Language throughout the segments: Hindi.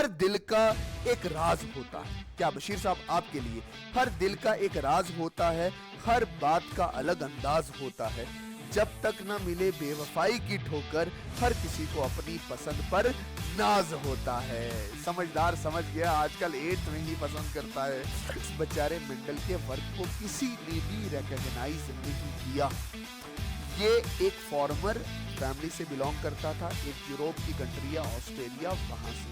हर दिल का एक राज होता है। क्या बशीर साहब आपके लिए हर दिल का एक राज होता है, हर बात का अलग अंदाज होता है। जब तक न मिले बेवफाई की ठोकर, हर किसी को अपनी पसंद पर नाज होता है। समझदार समझ गया, आजकल 8th में ही पसंद करता है। इस बेचारे मेंडल के वर्क को किसी ने भी रिकॉग्नाइज नहीं किया। ये एक फॉर्मर फैमिली से बिलोंग करता था, एक यूरोप की कंट्री है ऑस्ट्रेलिया, वहां से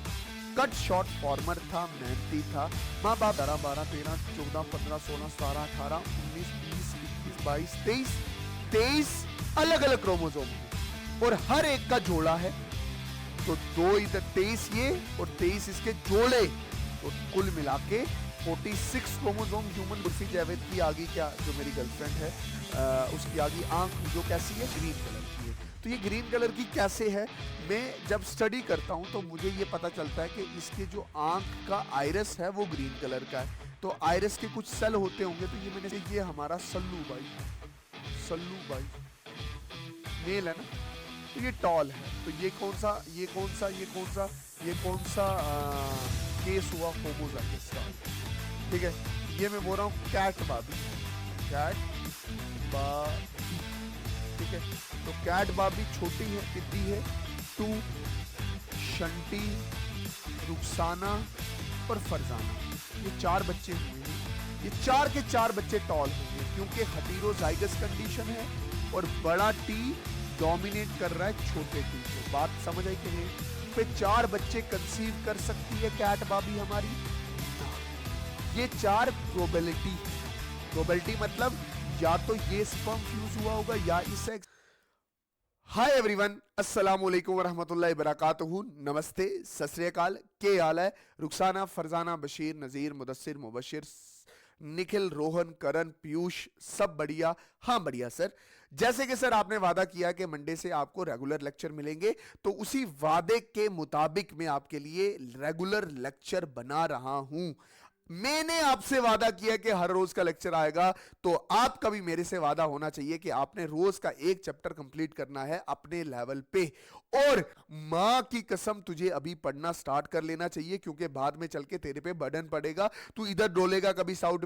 कट शॉर्ट फॉर्मर था, मेहनती था। माँ बाप 12, 13, 14, 15, 16, 17, 18, 19, 20, 21, 22, 23 अलग अलग क्रोमोसोम और हर एक का जोड़ा है। तो 2 इधर 23 ये और 23 इसके जोड़े, तो कुल मिला के 46 क्रोमोसोम ह्यूमन। उर्फी जावेद की आगे, क्या जो मेरी गर्लफ्रेंड है, उसकी आगे आंख जो कैसी है, ग्रीन कलर की है। तो ये ग्रीन कलर की कैसे है, मैं जब स्टडी करता हूं तो मुझे ये पता चलता है कि इसके जो आंख का आइरस है वो ग्रीन कलर का है। तो आइरस के कुछ सेल होते होंगे, तो ये मैंने, ये हमारा सल्लू भाई मेल है ना, तो ये टॉल है। तो ये कौन सा केस हुआ, होमोजाइगस का, ठीक है। ये मैं बोल रहा हूँ कैट बाबी, ठीक है। तो कैट बाबी छोटी है, पिद्दी है, 2 शंटी, रुखसाना और फरजाना, ये 4 बच्चे हुए हैं। ये 4 के 4 बच्चे टॉल होंगे क्योंकि हेटेरोजाइगस कंडीशन है और बड़ा टी डोमिनेट कर रहा है छोटे टी को। बात समझ आई कि नहीं? पे 4 बच्चे कंसीव कर सकती है कैट बाबी हमारी। ये 4 प्रोबेबिलिटी मतलब या तो ये स्पर्म फ्यूज हुआ होगा या इसे। हाय एवरीवन, अस्सलाम वालेकुम वरहमतुल्लाहि वबरकातुहू। नमस्ते, सत श्री अकाल, के हाल है? रुखसाना, फरजाना, बशीर, नजीर, मुदस्सिर, मुबशिर, निखिल, रोहन, करण, पीयूष, सब बढ़िया? हाँ बढ़िया सर। जैसे कि सर आपने वादा किया कि मंडे से आपको रेगुलर लेक्चर मिलेंगे, तो उसी वादे के मुताबिक मैं आपके लिए रेगुलर लेक्चर बना रहा हूं। मैंने आपसे वादा किया कि हर रोज का लेक्चर आएगा, तो आपका भी मेरे से वादा होना चाहिए कि आपने रोज का एक चैप्टर कंप्लीट करना है अपने लेवल पे। और मां की कसम, तुझे अभी पढ़ना स्टार्ट कर लेना चाहिए, क्योंकि बाद में चल के तेरे पे बर्डन पड़ेगा। तू इधर डोलेगा, कभी सॉल्ट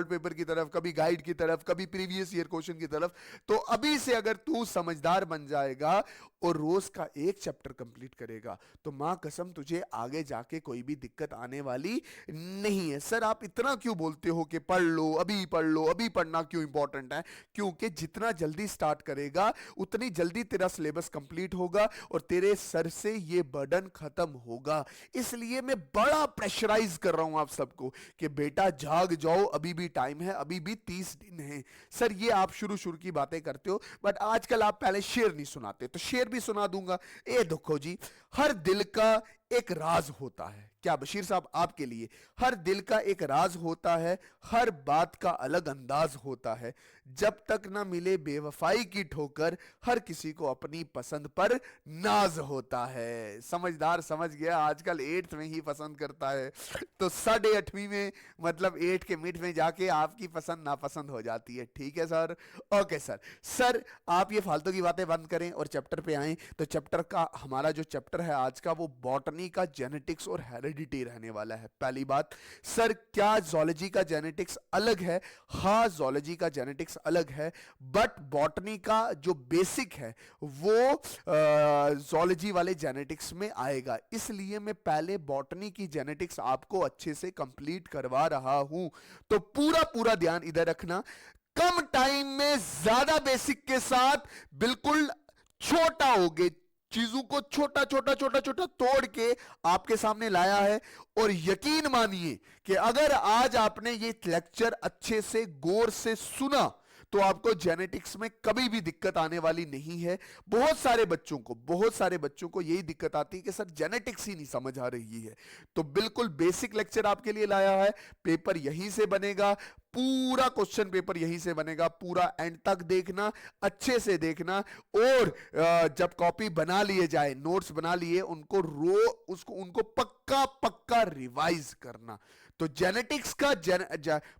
पेपर की तरफ, कभी गाइड की तरफ, कभी प्रीवियस ईयर क्वेश्चन की तरफ। तो अभी से अगर तू समझदार बन जाएगा और रोज का एक चैप्टर कंप्लीट करेगा, तो मां कसम तुझे आगे जाके कोई भी दिक्कत आने वाली नहीं है। सर आप इतना क्यों बोलते हो कि पढ़ लो, अभी पढ़ लो, अभी पढ़ना क्यों इंपॉर्टेंट है? क्योंकि जितना जल्दी स्टार्ट करेगा उतनी जल्दी तेरा सिलेबस कंप्लीट होगा और तेरे सर से ये बर्डन खत्म होगा। इसलिए मैं बड़ा प्रेशराइज कर रहा हूं आप सबको कि बेटा जाग जाओ, अभी भी टाइम है, अभी भी 30 दिन है। सर ये आप शुरू की बातें करते हो, बट आजकल आप पहले शेर नहीं सुनाते, तो शेर भी सुना दूंगा। ए देखो जी, हर दिल का एक राज होता है। क्या बशीर साहब आपके लिए हर दिल का एक राज होता है, हर बात का अलग अंदाज होता है। जब तक ना मिले बेवफाई की ठोकर, हर किसी को अपनी पसंद पर नाज होता है। समझदार समझ गया, आजकल 8th में ही पसंद करता है, तो 8.5वीं में मतलब 8 के मिड में जाके आपकी पसंद नापसंद हो जाती है। ठीक है सर, ओके सर। सर आप ये फालतू की बातें बंद करें और चैप्टर पे आएं। तो चैप्टर का, हमारा जो चैप्टर है आज का, वो बॉटनी का जेनेटिक्स और हेरिडिटी रहने वाला है। पहली बात, सर क्या जोलॉजी का जेनेटिक्स अलग है? हाँ जोलॉजी का जेनेटिक्स अलग है, बट बॉटनी का जो बेसिक है वो जोलॉजी वाले जेनेटिक्स में आएगा। इसलिए मैं पहले बॉटनी की जेनेटिक्स आपको अच्छे से कंप्लीट करवा रहा हूं, तो पूरा ध्यान इधर रखना। कम टाइम में ज्यादा बेसिक के साथ बिल्कुल छोटा होगे, चीजों को छोटा तोड़ के आपके सामने लाया है। और यकीन मानिए कि अगर आज आपने ये लेक्चर अच्छे से गौर से सुना तो आपको जेनेटिक्स में कभी भी दिक्कत आने वाली नहीं है। बहुत सारे बच्चों को यही दिक्कत आती है कि सर जेनेटिक्स ही नहीं समझ आ रही है। तो बिल्कुल बेसिक लेक्चर आपके लिए लाया है। पेपर यहीं से बनेगा, पूरा क्वेश्चन पेपर यहीं से बनेगा, पूरा एंड तक देखना, अच्छे से देखना। और जब कॉपी बना लिए जाए, नोट्स बना लिए, उनको उनको पक्का बार रिवाइज करना। तो जेनेटिक्स का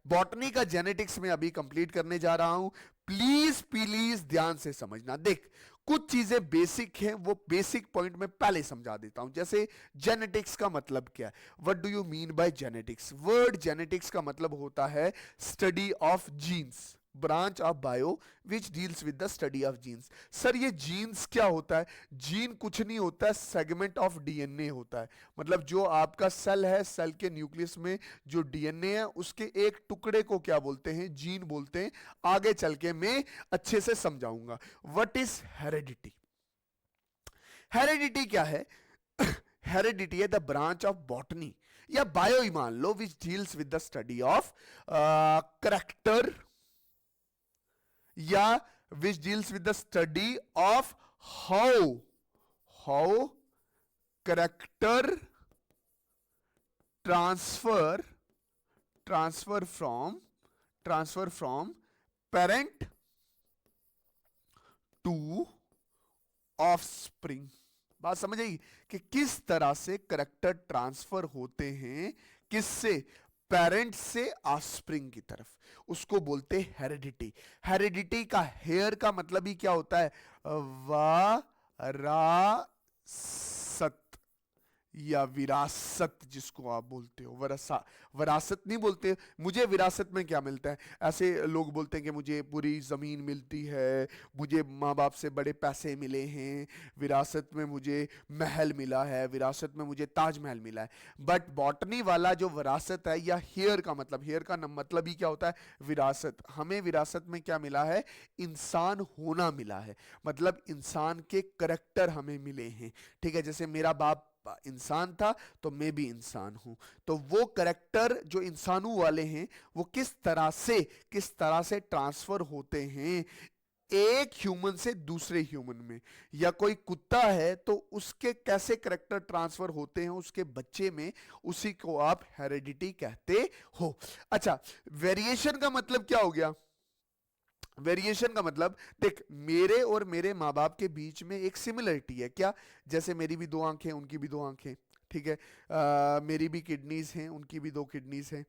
बॉटनी का जेनेटिक्स में अभी कंप्लीट करने जा रहा हूं। प्लीज प्लीज ध्यान से समझना। देख, कुछ चीजें बेसिक हैं, वो बेसिक पॉइंट में पहले समझा देता हूं। जैसे जेनेटिक्स का मतलब क्या है, what do you mean by genetics? Word genetics का मतलब होता है study of genes, branch of bio which deals with the study of genes. Sir ये जीन्स क्या होता है? जीन कुछ नहीं होता है, सेगमेंट ऑफ डीएनए होता है। मतलब जो आपका सेल है, सेल के न्यूक्लियस में जो डीएनए है उसके एक टुकड़े को क्या बोलते हैं? जीन बोलते हैं। आगे चल के मैं अच्छे से समझाऊंगा। What is heredity? हेरेडिटी क्या है? हेरेडिटी है द ब्रांच ऑफ बॉटनी या बायो ही मान लो which deals with the study of character या which deals with the study of how character transfer from parent to offspring. बात समझ आई कि किस तरह से करेक्टर ट्रांसफर होते हैं, किससे? पेरेंट से ऑफस्प्रिंग की तरफ, उसको बोलते हैं हेरेडिटी। हेरेडिटी का हेयर का मतलब ही क्या होता है? वरासत या विरासत, जिसको आप बोलते हो। वरासत नहीं बोलते। मुझे विरासत में क्या मिलता है? ऐसे लोग बोलते हैं कि मुझे पूरी जमीन मिलती है, मुझे माँ बाप से बड़े पैसे मिले हैं, विरासत में मुझे महल मिला है, विरासत में मुझे ताजमहल मिला है। बट बॉटनी वाला जो विरासत है या हेयर का मतलब, हेयर का मतलब ही क्या होता है? विरासत। हमें विरासत में क्या मिला है? इंसान होना मिला है। मतलब इंसान के करेक्टर हमें मिले हैं। ठीक है, जैसे मेरा बाप इंसान था तो मैं भी इंसान हूं। तो वो करेक्टर जो इंसानों वाले हैं वो किस तरह से ट्रांसफर होते हैं एक ह्यूमन से दूसरे ह्यूमन में। या कोई कुत्ता है तो उसके कैसे करेक्टर ट्रांसफर होते हैं उसके बच्चे में, उसी को आप हेरेडिटी कहते हो। अच्छा, वेरिएशन का मतलब क्या हो गया? वेरिएशन का मतलब, देख, मेरे और मेरे माँ बाप के बीच में एक सिमिलरिटी है। क्या? जैसे मेरी भी दो आंखें, उनकी भी दो आंखें। ठीक है, मेरी भी किडनीज हैं, उनकी भी दो किडनीज हैं।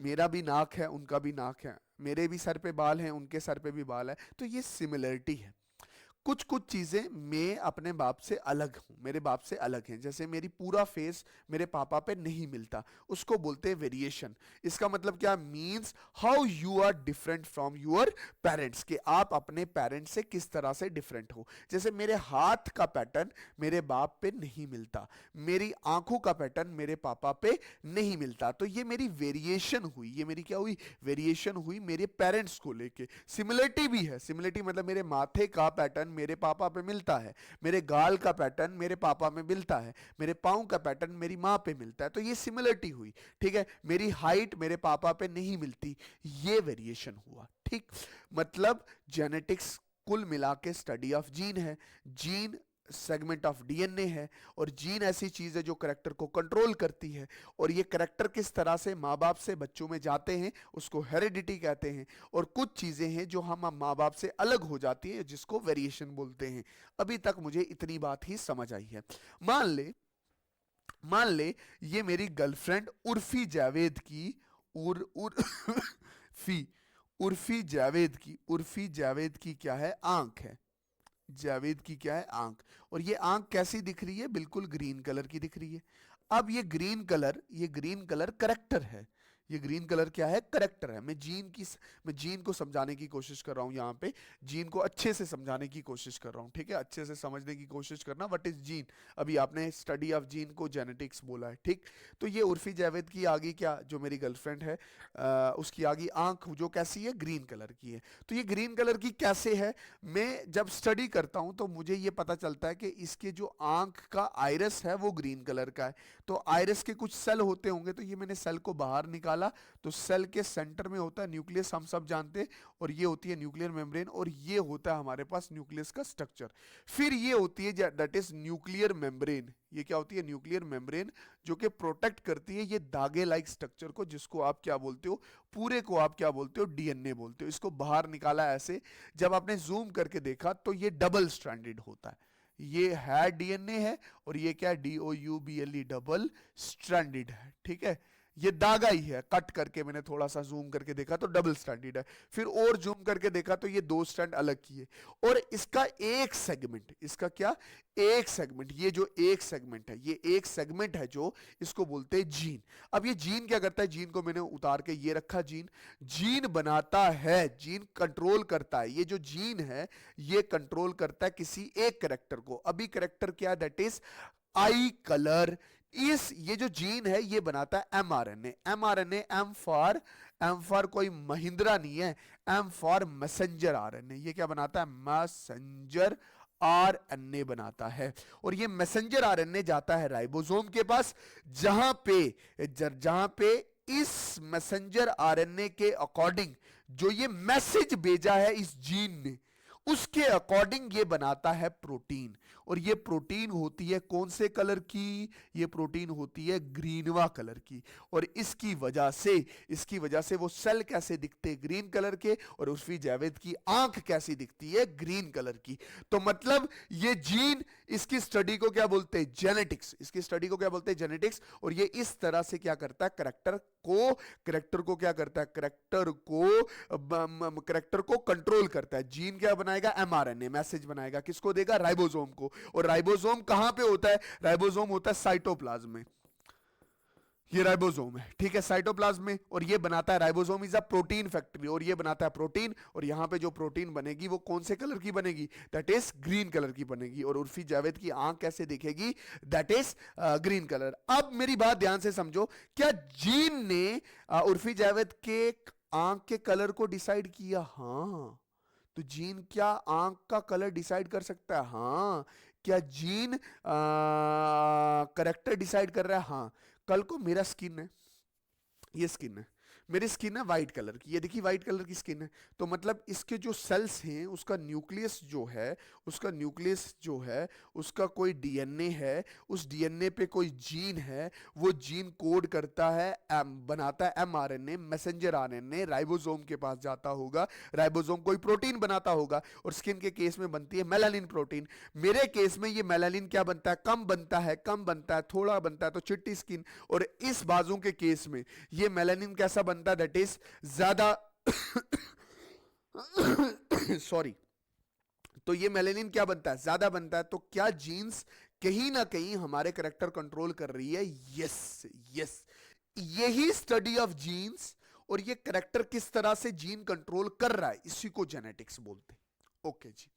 मेरा भी नाक है, उनका भी नाक है। मेरे भी सर पे बाल हैं, उनके सर पे भी बाल है। तो ये सिमिलरिटी है। कुछ कुछ चीजें मैं अपने बाप से अलग हूं, मेरे बाप से अलग हैं। जैसे मेरी पूरा फेस मेरे पापा पे नहीं मिलता, उसको बोलते हैं वेरिएशन। इसका मतलब क्या? Means how you are different from your parents, कि आप अपने पेरेंट्स से किस तरह से डिफरेंट हो। जैसे मेरे हाथ का पैटर्न मेरे बाप पे नहीं मिलता, मेरी आंखों का पैटर्न मेरे पापा पे नहीं मिलता। तो ये मेरी वेरिएशन हुई। ये मेरी क्या हुई? वेरिएशन हुई मेरे पेरेंट्स को लेके। सिमिलरिटी भी है। सिमिलरिटी मतलब मेरे माथे का पैटर्न मेरे पापा पे मिलता है, मेरे गाल का पैटर्न मेरे पापा में मिलता है, मेरे पाँव का पैटर्न मेरी माँ पे मिलता है। तो ये सिमिलरिटी हुई। ठीक है, मेरी हाइट मेरे पापा पे नहीं मिलती, ये वेरिएशन हुआ। ठीक, मतलब जेनेटिक्स कुल मिला के स्टडी ऑफ जीन है। जीन सेगमेंट ऑफ डीएनए है, और जीन ऐसी चीज है जो करेक्टर को कंट्रोल करती है। और ये करेक्टर किस तरह से माँ बाप से बच्चों में जाते हैं उसको हेरिडिटी कहते हैं। और कुछ चीजें हैं जो हम माँ बाप से अलग हो जाती है जिसको वेरिएशन बोलते हैं। अभी तक मुझे इतनी बात ही समझ आई है। मान ले ये मेरी गर्लफ्रेंड उर्फी जावेद की, फी उर्फी जावेद की क्या है? आंख है। जावेद की क्या है? आंख। और ये आंख कैसी दिख रही है? बिल्कुल ग्रीन कलर की दिख रही है। अब ये ग्रीन कलर करेक्टर है। ये ग्रीन कलर क्या है? करेक्टर है। मैं जीन को समझाने की कोशिश कर रहा हूं यहां पे। जीन को अच्छे से समझाने की कोशिश कर रहा हूं। ठीक है, अच्छे से समझने की कोशिश करना। What is gene? अभी आपने स्टडी ऑफ जीन को जेनेटिक्स बोला है। ठीक, तो ये उर्फी जावेद की आगे क्या, जो मेरी गर्लफ्रेंड है, उसकी आगे आंख जो कैसी है? ग्रीन कलर की है। तो ये ग्रीन कलर की कैसे है? मैं जब स्टडी करता हूं तो मुझे ये पता चलता है कि इसके जो आंख का आइरस है वो ग्रीन कलर का है। तो आइरस के कुछ सेल होते होंगे, तो ये मैंने सेल को बाहर निकाला। तो सेल के सेंटर में होता है न्यूक्लियस, हम सब जानते हैं, और ये होती है न्यूक्लियर मेम्ब्रेन, और ये होता है हमारे पास न्यूक्लियस का स्ट्रक्चर। फिर ये होती है दैट इज न्यूक्लियर मेम्ब्रेन। ये क्या होती है? न्यूक्लियर मेम्ब्रेन, जो कि प्रोटेक्ट करती है ये धागे लाइक स्ट्रक्चर को, जिसको आप क्या बोलते हो? पूरे को आप क्या बोलते हो? डीएनए बोलते हो। इसको बाहर निकाला ऐसे, जब आपने जूम करके देखा तो ये डबल स्ट्रैंडेड होता है। ये है डीएनए है, और ये क्या है, DOUBLE, डबल स्ट्रैंडेड है, ठीक है। ये दागा ही है, कट करके मैंने थोड़ा सा जूम करके देखा तो डबल स्ट्रैंडेड है, फिर और जूम करके देखा तो ये दो स्ट्रैंड अलग की है, और इसका एक सेगमेंट, इसका क्या, एक सेगमेंट, ये जो एक सेगमेंट है, ये एक सेगमेंट है जो, इसको बोलते हैं जीन। अब ये जीन क्या करता है, जीन को मैंने उतार के ये रखा, जीन, जीन बनाता है, जीन कंट्रोल करता है, ये जो जीन है ये कंट्रोल करता है किसी एक कैरेक्टर को। अभी कैरेक्टर क्या, दैट इज आई कलर। इस ये जो जीन है ये बनाता है एमआरएनए, एमआरएनए, एम फॉर कोई महिंद्रा नहीं है, एम फॉर मैसेंजर आरएनए। ये क्या बनाता है, मैसेंजर आरएनए बनाता है, और ये मैसेंजर आरएनए जाता है राइबोसोम के पास, जहां पे इस मैसेंजर आरएनए के अकॉर्डिंग जो ये मैसेज भेजा है इस जीन ने, उसके अकॉर्डिंग ये बनाता है प्रोटीन, और ये प्रोटीन होती है कौन से कलर की, ये प्रोटीन होती है ग्रीनवा कलर की, और इसकी वजह से वो सेल कैसे दिखते हैं, ग्रीन कलर के, और उर्फी जावेद की आंख कैसी दिखती है, ग्रीन कलर की। तो मतलब ये जीन, इसकी स्टडी को क्या बोलते हैं, जेनेटिक्स, इसकी स्टडी को क्या बोलते हैं, जेनेटिक्स, और ये इस तरह से क्या करता है, करेक्टर को क्या करता है, करेक्टर को कंट्रोल करता है। जीन क्या बनाएगा, एमआरएनए, मैसेज बनाएगा, किसको देगा, राइबोसोम को, और राइबोसोम कहां पे होता है, राइबोसोम होता है साइटोप्लाज्म में, ये राइबोसोम है, ठीक है, साइटोप्लाज्म में, और ये बनाता है, ribosome is a protein factory, और ये बनाता है प्रोटीन, और यहां पे जो प्रोटीन बनेगी वो कौन से कलर की बनेगी, दैट इज ग्रीन कलर की बनेगी, और उर्फी जावेद की आंख कैसे दिखेगी, दैट इज ग्रीन कलर। अब मेरी बात ध्यान से समझो, क्या जीन ने उर्फी जावेद के आंख के कलर को डिसाइड किया, हाँ, तो जीन क्या आंख का कलर डिसाइड कर सकता है, हाँ, क्या जीन करेक्टर डिसाइड कर रहा है, हाँ। कल को मेरा स्किन है, ये स्किन है, मेरी स्किन है व्हाइट कलर की, ये देखिए व्हाइट कलर की स्किन है, तो मतलब इसके जो सेल्स हैं उसका न्यूक्लियस जो है उसका कोई डीएनए है, उस डीएनए पे कोई जीन है, वो जीन कोड करता है, बनाता है एमआरएनए, मैसेंजर आरएनए, राइबोसोम के पास जाता होगा, राइबोसोम कोई प्रोटीन बनाता होगा, और स्किन के केस में बनती है मेलानिन प्रोटीन। मेरे केस में ये मेलानिन क्या बनता है, कम बनता है, थोड़ा बनता है, तो चिट्टी स्किन, और इस बाजू के केस में ये मेलानिन कैसा बनता है, दैट इज ज्यादा सॉरी, तो ये मेलानिन क्या बनता है, ज्यादा बनता है। तो क्या जीन्स कहीं ना कहीं हमारे कैरेक्टर कंट्रोल कर रही है, यस, यही स्टडी ऑफ जीन्स, और ये कैरेक्टर किस तरह से जीन कंट्रोल कर रहा है, इसी को जेनेटिक्स बोलते हैं। ओके जी,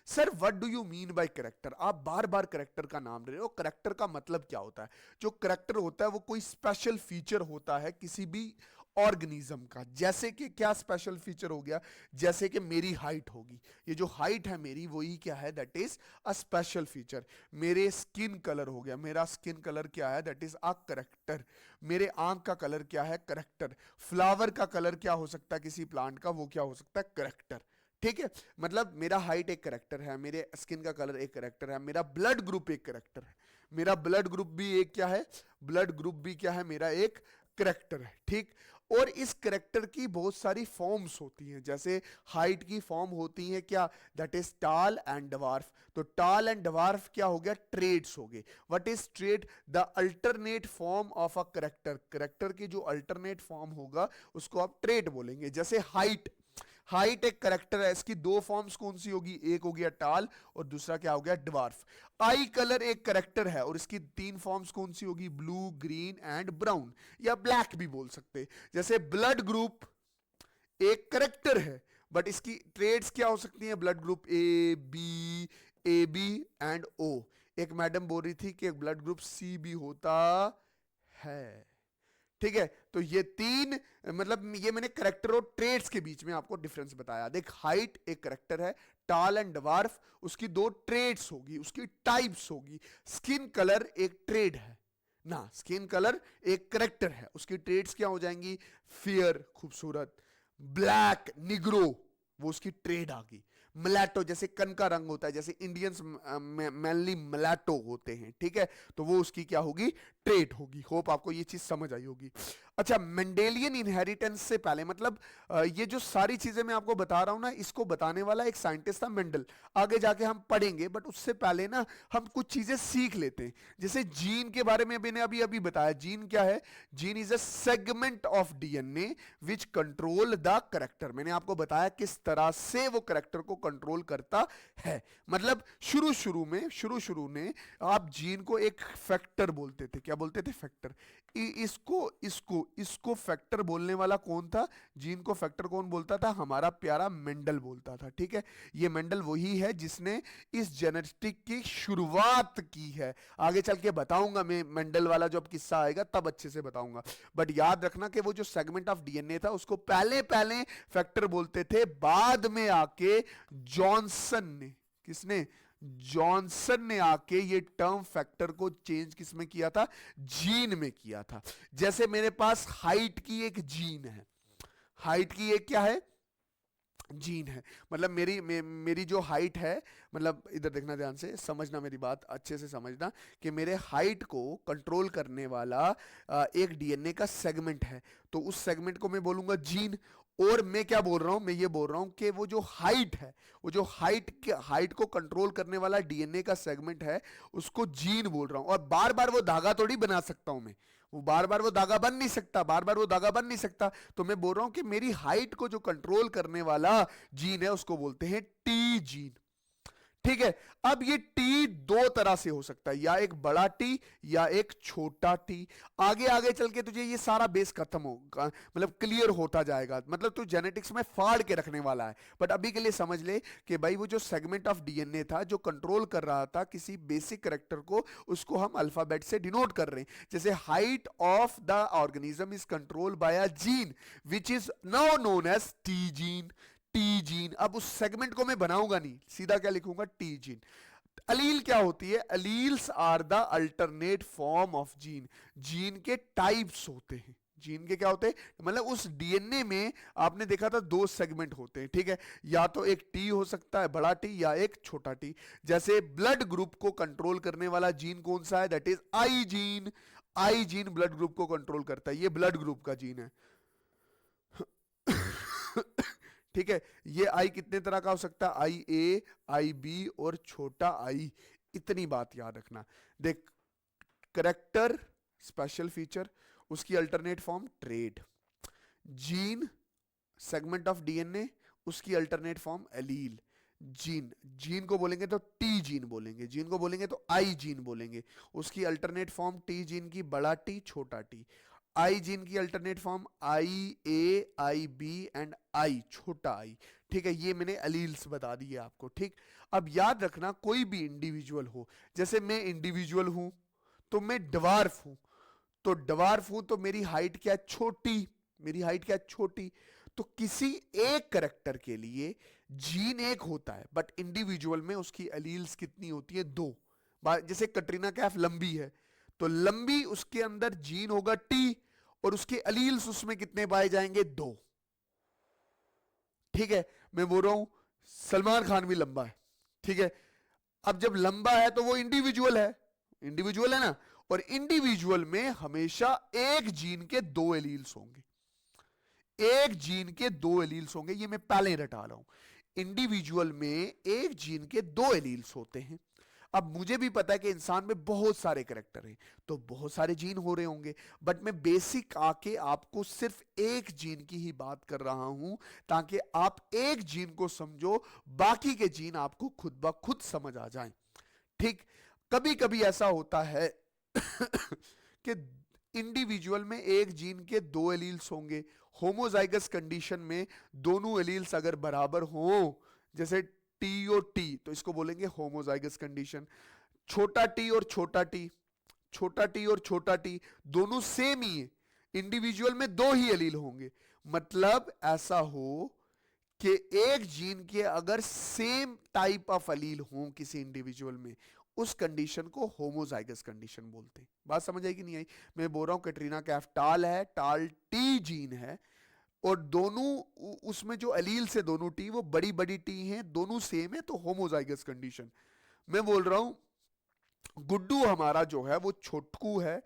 sir what do you mean by character, आप बार बार करेक्टर का नाम ले रहे हो, करेक्टर का मतलब क्या होता है, जो करेक्टर होता है वो कोई स्पेशल फीचर होता है किसी भी ऑर्गेनिज्म का, जैसे कि क्या स्पेशल फीचर हो गया, जैसे कि मेरी हाइट होगी, ये जो हाइट है मेरी वही क्या है, that is a special feature. मेरे स्किन कलर हो गया, मेरा स्किन कलर क्या है, दैट इज अ करेक्टर। मेरे आंख का कलर क्या है, करेक्टर। फ्लावर का कलर क्या हो सकता है किसी प्लांट का, वो क्या हो सकता है, करेक्टर, ठीक है। मतलब मेरा हाइट एक करेक्टर है, मेरे स्किन का कलर एक करेक्टर है, मेरा ब्लड ग्रुप एक करेक्टर है, मेरा ब्लड ग्रुप भी एक क्या है, ब्लड ग्रुप भी क्या है, मेरा एक करेक्टर है, ठीक। और इस करेक्टर की बहुत सारी फॉर्म्स होती हैं, जैसे हाइट की फॉर्म होती है क्या, that is tall and dwarf. तो टॉल एंड डवार्फ क्या हो गया, ट्रेड्स हो गए। What is trade, the alternate form of a character, character की जो अल्टरनेट फॉर्म होगा उसको आप ट्रेड बोलेंगे। जैसे हाइट एक करेक्टर है, इसकी दो फॉर्म्स कौन सी होगी, एक हो गया टाल और दूसरा क्या हो गया, ड्वार्फ। आई कलर एक करेक्टर है और इसकी तीन फॉर्म्स कौन सी होगी, ब्लू, ग्रीन एंड ब्राउन, या ब्लैक भी बोल सकते। जैसे ब्लड ग्रुप एक करेक्टर है, बट इसकी ट्रेड्स क्या हो सकती हैं, blood group A B and O. एक मैडम बोल रही थी कि ब्लड ग्रुप सी भी होता है, ठीक है। तो ये तीन, मतलब ये मैंने करेक्टर और ट्रेड्स के बीच में आपको डिफरेंस बताया। देख, हाइट एक करेक्टर है, टॉल एंड ड्वार्फ उसकी दो ट्रेड्स होगी, उसकी टाइप्स होगी। स्किन कलर एक ट्रेड है ना, स्किन कलर एक करेक्टर है, उसकी ट्रेड्स क्या हो जाएंगी, फेयर खूबसूरत, ब्लैक निग्रो वो उसकी ट्रेड आ गई। मलैटो जैसे कन का रंग होता है, जैसे इंडियंस मेनली मलैटो होते हैं, ठीक है, तो वो उसकी क्या होगी, ट्रेड होगी। होप आपको ये चीज समझ आई होगी। अच्छा, मेंडेलियन इनहेरिटेंस से पहले मतलब ये जो सारी चीजें मैं आपको बता रहा हूं ना, इसको बताने वाला एक साइंटिस्ट था मेंडल। आगे जाके हम पढ़ेंगे, बट उससे पहले ना हम कुछ चीजें सीख लेते हैं। जैसे जीन के बारे में मैंने अभी अभी बताया। जीन क्या है? Gene is a segment of DNA which control the character. मैंने आपको बताया किस तरह से वो करेक्टर को कंट्रोल करता है। मतलब शुरू शुरू में आप जीन को एक फैक्टर बोलते थे। क्या बोलते थे? फैक्टर। इसको इसको इसको फैक्टर बोलने वाला कौन था? जीन को फैक्टर कौन बोलता था? हमारा प्यारा मेंडल बोलता था। ठीक है, ये मेंडल वही है जिसने इस जेनेटिक की शुरुआत की है। आगे चल के बताऊंगा मैं, मेंडल वाला जब किस्सा आएगा तब अच्छे से बताऊंगा। बट याद रखना कि वो जो सेगमेंट ऑफ डीएनए था उसको पहले पहले फैक्टर बोलते थे, बाद में आके जॉनसन ने, किसने? जॉनसन ने आके ये टर्म फैक्टर को चेंज किस में किया था? जीन में किया था। जैसे मेरे पास हाइट की एक जीन है, हाइट की एक क्या है? जीन है। मतलब मेरी जो हाइट है, मतलब इधर देखना ध्यान से, समझना मेरी बात अच्छे से समझना, कि मेरे हाइट को कंट्रोल करने वाला एक डीएनए का सेगमेंट है। तो उस सेगमेंट को मैं बोलूंगा जीन। और मैं क्या बोल रहा हूं? मैं ये बोल रहा हूं कि वो जो हाइट है, वो जो हाइट को कंट्रोल करने वाला डीएनए का सेगमेंट है, उसको जीन बोल रहा हूं। और बार बार वो धागा थोड़ी बना सकता हूं मैं, वो बार बार वो धागा बन नहीं सकता, बार बार वो धागा बन नहीं सकता। तो मैं बोल रहा हूं कि मेरी हाइट को जो कंट्रोल करने वाला जीन है उसको बोलते हैं टी जीन। ठीक है। अब ये टी दो तरह से हो सकता है, या एक बड़ा टी या एक छोटा टी। आगे आगे चल के तुझे ये सारा बेस खत्म होगा, मतलब क्लियर होता जाएगा। मतलब तू जेनेटिक्स में फाड़ के रखने वाला है। बट अभी के लिए समझ ले कि भाई वो जो सेगमेंट ऑफ डीएनए था जो कंट्रोल कर रहा था किसी बेसिक करेक्टर को, उसको हम अल्फाबेट से डिनोट कर रहे हैं। जैसे height of the organism is controlled by a gene which is now known as T gene. T gene. अब उस सेगमेंट को मैं बनाऊंगा नहीं, सीधा क्या लिखूंगा? T gene. अलील क्या होती है? Alleles are the alternate form of gene. Gene के टाइप्स होते हैं। जीन के क्या होते हैं? मतलब उस डीएनए में आपने देखा था दो सेगमेंट होते हैं। ठीक है, या तो एक टी हो सकता है, बड़ा टी, या एक छोटा टी। जैसे ब्लड ग्रुप को कंट्रोल करने वाला जीन कौन सा है? That is I gene. I gene blood group को कंट्रोल करता है, ये ब्लड ग्रुप का जीन है। ठीक है, ये आई कितने तरह का हो सकता है? आई ए, आई बी और छोटा आई। इतनी बात याद रखना। देख, करेक्टर स्पेशल फीचर, उसकी alternate form trait. Gene segment of DNA, उसकी alternate form allele. Gene, gene को बोलेंगे तो टी जीन बोलेंगे, जीन को बोलेंगे तो आई जीन बोलेंगे। उसकी अल्टरनेट फॉर्म टी जीन की बड़ा टी छोटा टी। आई जीन की alternate form I A, I B and I छोटा आई। ठीक है, ये मैंने अलील्स बता दिए आपको। ठीक, अब याद रखना कोई भी इंडिविजुअल हो, जैसे मैं इंडिविजुअल हूं तो मैं डवार्फ हूं। तो डवार्फ हूं तो मेरी हाइट क्या? छोटी। मेरी हाइट क्या? छोटी। तो किसी एक करेक्टर के लिए जीन एक होता है, बट इंडिविजुअल में उसकी अलील्स कितनी होती है? दो। जैसे कटरीना कैफ लंबी है, तो लंबी उसके अंदर जीन होगा टी, और उसके अलील्स उसमें कितने पाए जाएंगे? दो। ठीक है, मैं बोल रहा हूं सलमान खान भी लंबा है। ठीक है, अब जब लंबा है तो वो इंडिविजुअल है, इंडिविजुअल है ना। और इंडिविजुअल में हमेशा एक जीन के दो एलील्स होंगे, एक जीन के दो एलील्स होंगे। ये मैं पहले ही रटा रहा हूं, इंडिविजुअल में एक जीन के दो एलील्स होते हैं। अब मुझे भी पता है कि इंसान में बहुत सारे करेक्टर हैं, तो बहुत सारे जीन हो रहे होंगे। बट मैं बेसिक आके आपको सिर्फ एक जीन की ही बात कर रहा हूं, ताकि आप एक जीन को समझो, बाकी के जीन आपको खुद ब खुद समझ आ जाएं। ठीक, कभी कभी ऐसा होता है कि इंडिविजुअल में एक जीन के दो एलील्स होंगे। होमोजाइगस कंडीशन में दोनों एलील्स अगर बराबर हों, जैसे टी और टी, तो इसको बोलेंगे होमोजाइगस कंडीशन। छोटा टी और छोटा टी, छोटा टी और छोटा टी दोनों सेम ही है, इंडिविजुअल में दो ही एलील होंगे। मतलब ऐसा हो कि एक जीन के अगर सेम टाइप ऑफ अलील हों किसी इंडिविजुअल में, उस कंडीशन को होमोजाइगस कंडीशन बोलते हैं। बात समझ आई कि नहीं आई? मैं बोल रहा हूं कैटरीना कैफ टाल है, टाल टी जीन है, और दोनों उसमें जो अलील से दोनों टी वो बड़ी बड़ी टी हैं, दोनों सेम है, तो होमोजाइगस कंडीशन। मैं बोल रहा हूं गुड्डू हमारा जो है वो छोटकू है,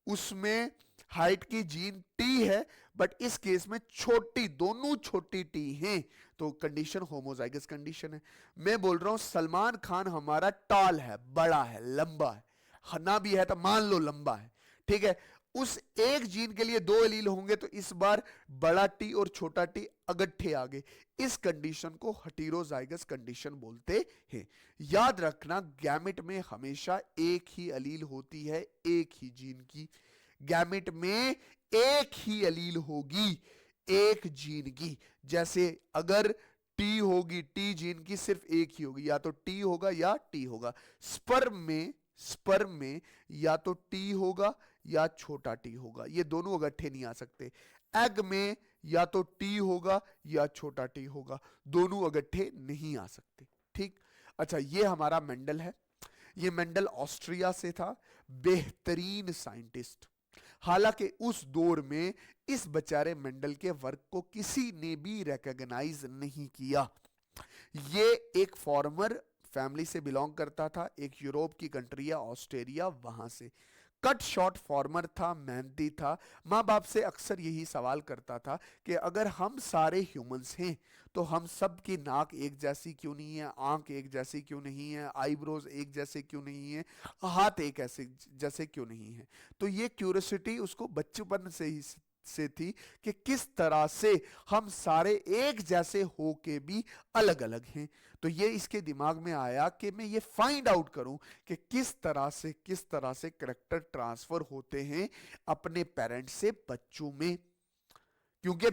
उसमें हाइट की जीन टी है, बट इस केस में छोटी, दोनों छोटी टी हैं, तो कंडीशन होमोजाइगस कंडीशन है। मैं बोल रहा हूं सलमान खान हमारा टॉल है, बड़ा है, लंबा है, ना भी है तो मान लो लंबा है, ठीक है, उस एक जीन के लिए दो एलील होंगे, तो इस बार बड़ा टी और छोटा टी अगट्ठे आ गए। इस कंडीशन को हेटेरोजाइगस कंडीशन बोलते हैं। याद रखना गैमेट में हमेशा एक ही एलील होती है, एक ही जीन की। गैमेट में एक ही एलील होगी, एक जीन की। जैसे अगर टी होगी, टी जीन की सिर्फ एक ही होगी, या तो टी होगा या टी होगा। स्पर्म में या तो टी होगा या छोटा टी होगा, ये दोनों इकट्ठे नहीं आ सकते। एग में या तो टी होगा या छोटा टी होगा, दोनों इकट्ठे नहीं आ सकते, ठीक। अच्छा, ये हमारा मेंडल है। ये मेंडल ऑस्ट्रिया से था, बेहतरीन साइंटिस्ट। हालांकि उस दौर में इस बेचारे मेंडल के वर्क को किसी ने भी रिकॉग्नाइज नहीं किया। ये एक फॉर्मर फैमिली से बिलोंग करता था, एक यूरोप की कंट्री है ऑस्ट्रेलिया, वहां से। कट शॉर्ट फॉर्मर था, मेहनती था। माँ बाप से अक्सर यही सवाल करता था कि अगर हम सारे ह्यूमंस हैं तो हम सब की नाक एक जैसी क्यों नहीं है, आंख एक जैसी क्यों नहीं है, आईब्रोज एक जैसे क्यों नहीं है, हाथ एक ऐसे जैसे क्यों नहीं है। तो ये क्यूरियोसिटी उसको बचपन से थी कि किस तरह से हम सारे एक जैसे हो के भी अलग अलग हैं। तो ये इसके दिमाग में आया कि मैं ये फाइंड आउट करूं कि किस तरह से करैक्टर ट्रांसफर होते हैं अपने पेरेंट्स से बच्चों में। क्योंकि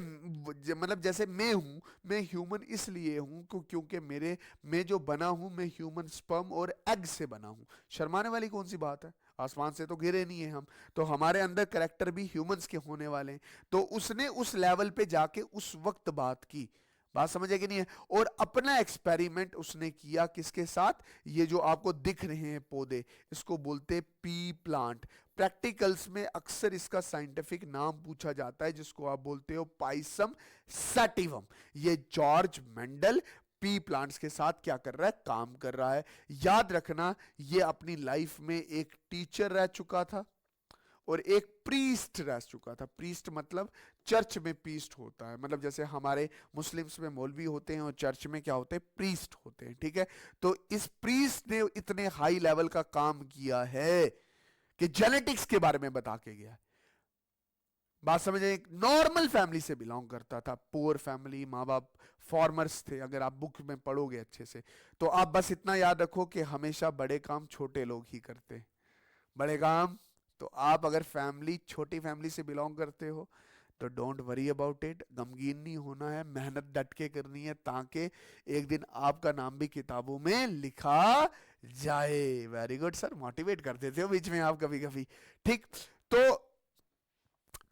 मतलब जैसे मैं ह्यूमन इसलिए हूं क्योंकि मैं जो बना हूं, मैं ह्यूमन स्पर्म और एग से बना हूं। शर्माने वाली कौन सी बात है, आसमान से तो गिरे नहीं है हम, तो हमारे अंदर कैरेक्टर भी ह्यूमंस के होने वाले हैं। तो उसने उस लेवल पे जाके उस वक्त बात की, बात समझ है कि नहीं है, और अपना एक्सपेरिमेंट उसने किया किसके साथ, ये जो आपको दिख रहे हैं पौधे, इसको बोलते पी प्लांट। प्रैक्टिकल्स में अक्सर इसका साइंटिफिक नाम पूछा जाता है, जिसको आप बोलते हो पाइसम सैटिवम। ये जॉर्ज मेंडल पी प्लांट्स के साथ क्या कर रहा है, काम कर रहा है। याद रखना, ये अपनी लाइफ में एक टीचर रह चुका था और एक प्रीस्ट रह चुका था। प्रीस्ट मतलब चर्च में प्रीस्ट होता है, मतलब जैसे हमारे मुस्लिम्स में मौलवी होते हैं और चर्च में क्या होते हैं, प्रीस्ट होते हैं, ठीक है। तो इस प्रीस्ट ने इतने हाई लेवल का काम किया है कि जेनेटिक्स के बारे में बता के गया। बात समझे, एक नॉर्मल फैमिली से बिलोंग करता था, पुअर फैमिली, माँ बाप फार्मर्स थे। अगर आप बुक में पढ़ोगे अच्छे से तो आप बस इतना याद रखो कि हमेशा बड़े काम छोटे लोग ही करते हैं, बड़े काम। तो आप अगर छोटी फैमिली से बिलोंग करते हो तो डोंट वरी अबाउट इट, गमगीन नहीं होना है, मेहनत डट के करनी है ताकि एक दिन आपका नाम भी किताबों में लिखा जाए। वेरी गुड सर, मोटिवेट कर देते हो बीच में आप कभी कभी, ठीक। तो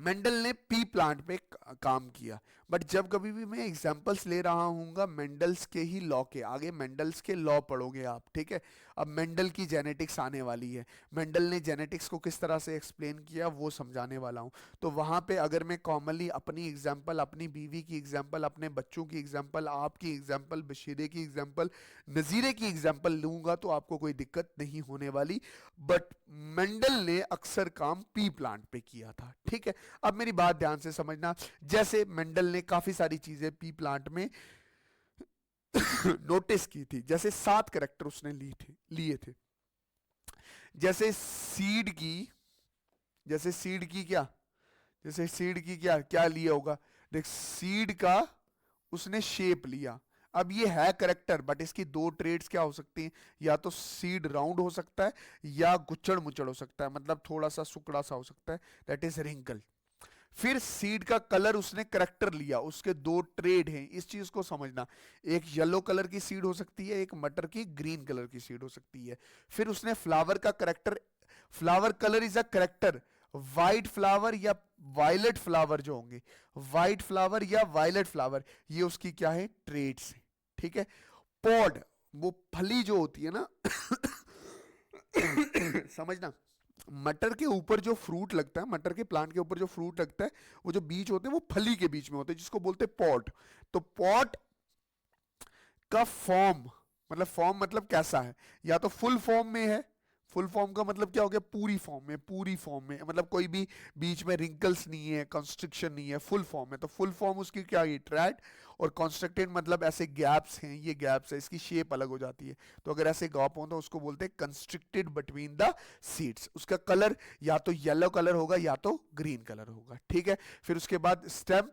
मेंडल ने पी प्लांट पे काम किया। बट जब कभी भी मैं एग्जांपल्स ले रहा हूँगा मेंडल्स के ही लॉ के, आगे मेंडल्स के लॉ पढ़ोगे आप, ठीक है। अब मेंडल की जेनेटिक्स आने वाली है, मेंडल ने जेनेटिक्स को किस तरह से एक्सप्लेन किया वो समझाने वाला हूँ। तो वहाँ पे अगर मैं कॉमनली अपनी एग्जाम्पल, अपनी बीवी की एग्जाम्पल, अपने बच्चों की एग्जाम्पल, आपकी एग्जाम्पल, बशीरे की एग्जाम्पल, नज़ीरे की एग्जाम्पल लूँगा तो आपको कोई दिक्कत नहीं होने वाली। बट मेंडल ने अक्सर काम पी प्लांट पे किया था, ठीक है। अब मेरी बात ध्यान से समझना, जैसे मेंडल ने काफी सारी चीजें पी प्लांट में नोटिस की थी, जैसे 7 कैरेक्टर उसने लिए थे। जैसे सीड की जैसे सीड की क्या जैसे सीड की क्या क्या लिया होगा, देख सीड का उसने शेप लिया। अब ये है करेक्टर, बट इसकी 2 ट्रेड्स क्या हो सकती हैं, या तो सीड राउंड हो सकता है या गुच्छड़ मुचड़ हो सकता है, मतलब थोड़ा सा सुकड़ा सा हो सकता है, दैट इज रिंकल। फिर सीड का कलर उसने करेक्टर लिया, उसके 2 ट्रेड हैं, इस चीज को समझना। एक येलो कलर की सीड हो सकती है, एक मटर की ग्रीन कलर की सीड हो सकती है। फिर उसने फ्लावर का character, flower colour is a character, white flower या वायलेट फ्लावर जो होंगे, व्हाइट फ्लावर या वायलेट फ्लावर, ये उसकी क्या है, ट्रेड्स है, ठीक है। पॉड, वो फली जो होती है ना समझना, मटर के ऊपर जो फ्रूट लगता है, मटर के प्लांट के ऊपर जो फ्रूट लगता है, वो जो बीज होते हैं वो फली के बीच में होते हैं, जिसको बोलते हैं पॉट। तो पॉट का फॉर्म मतलब कैसा है, या तो फुल फॉर्म में है, फुल फॉर्म का मतलब क्या हो गया, पूरी फॉर्म में, पूरी फॉर्म में, मतलब कोई भी बीच में रिंकल्स नहीं है, कंस्ट्रक्शन नहीं है, फुल फॉर्म है। तो फुल फॉर्म उसकी क्या है, ट्रैड। और कंस्ट्रक्टेड मतलब ऐसे गैप्स हैं, ये गैप्स है, इसकी शेप अलग हो जाती है। तो अगर ऐसे गैप हो तो उसको बोलते हैं कंस्ट्रक्टेड बिटवीन द सीड्स। उसका कलर या तो येलो कलर होगा या तो ग्रीन कलर होगा, ठीक है। फिर उसके बाद स्टेम,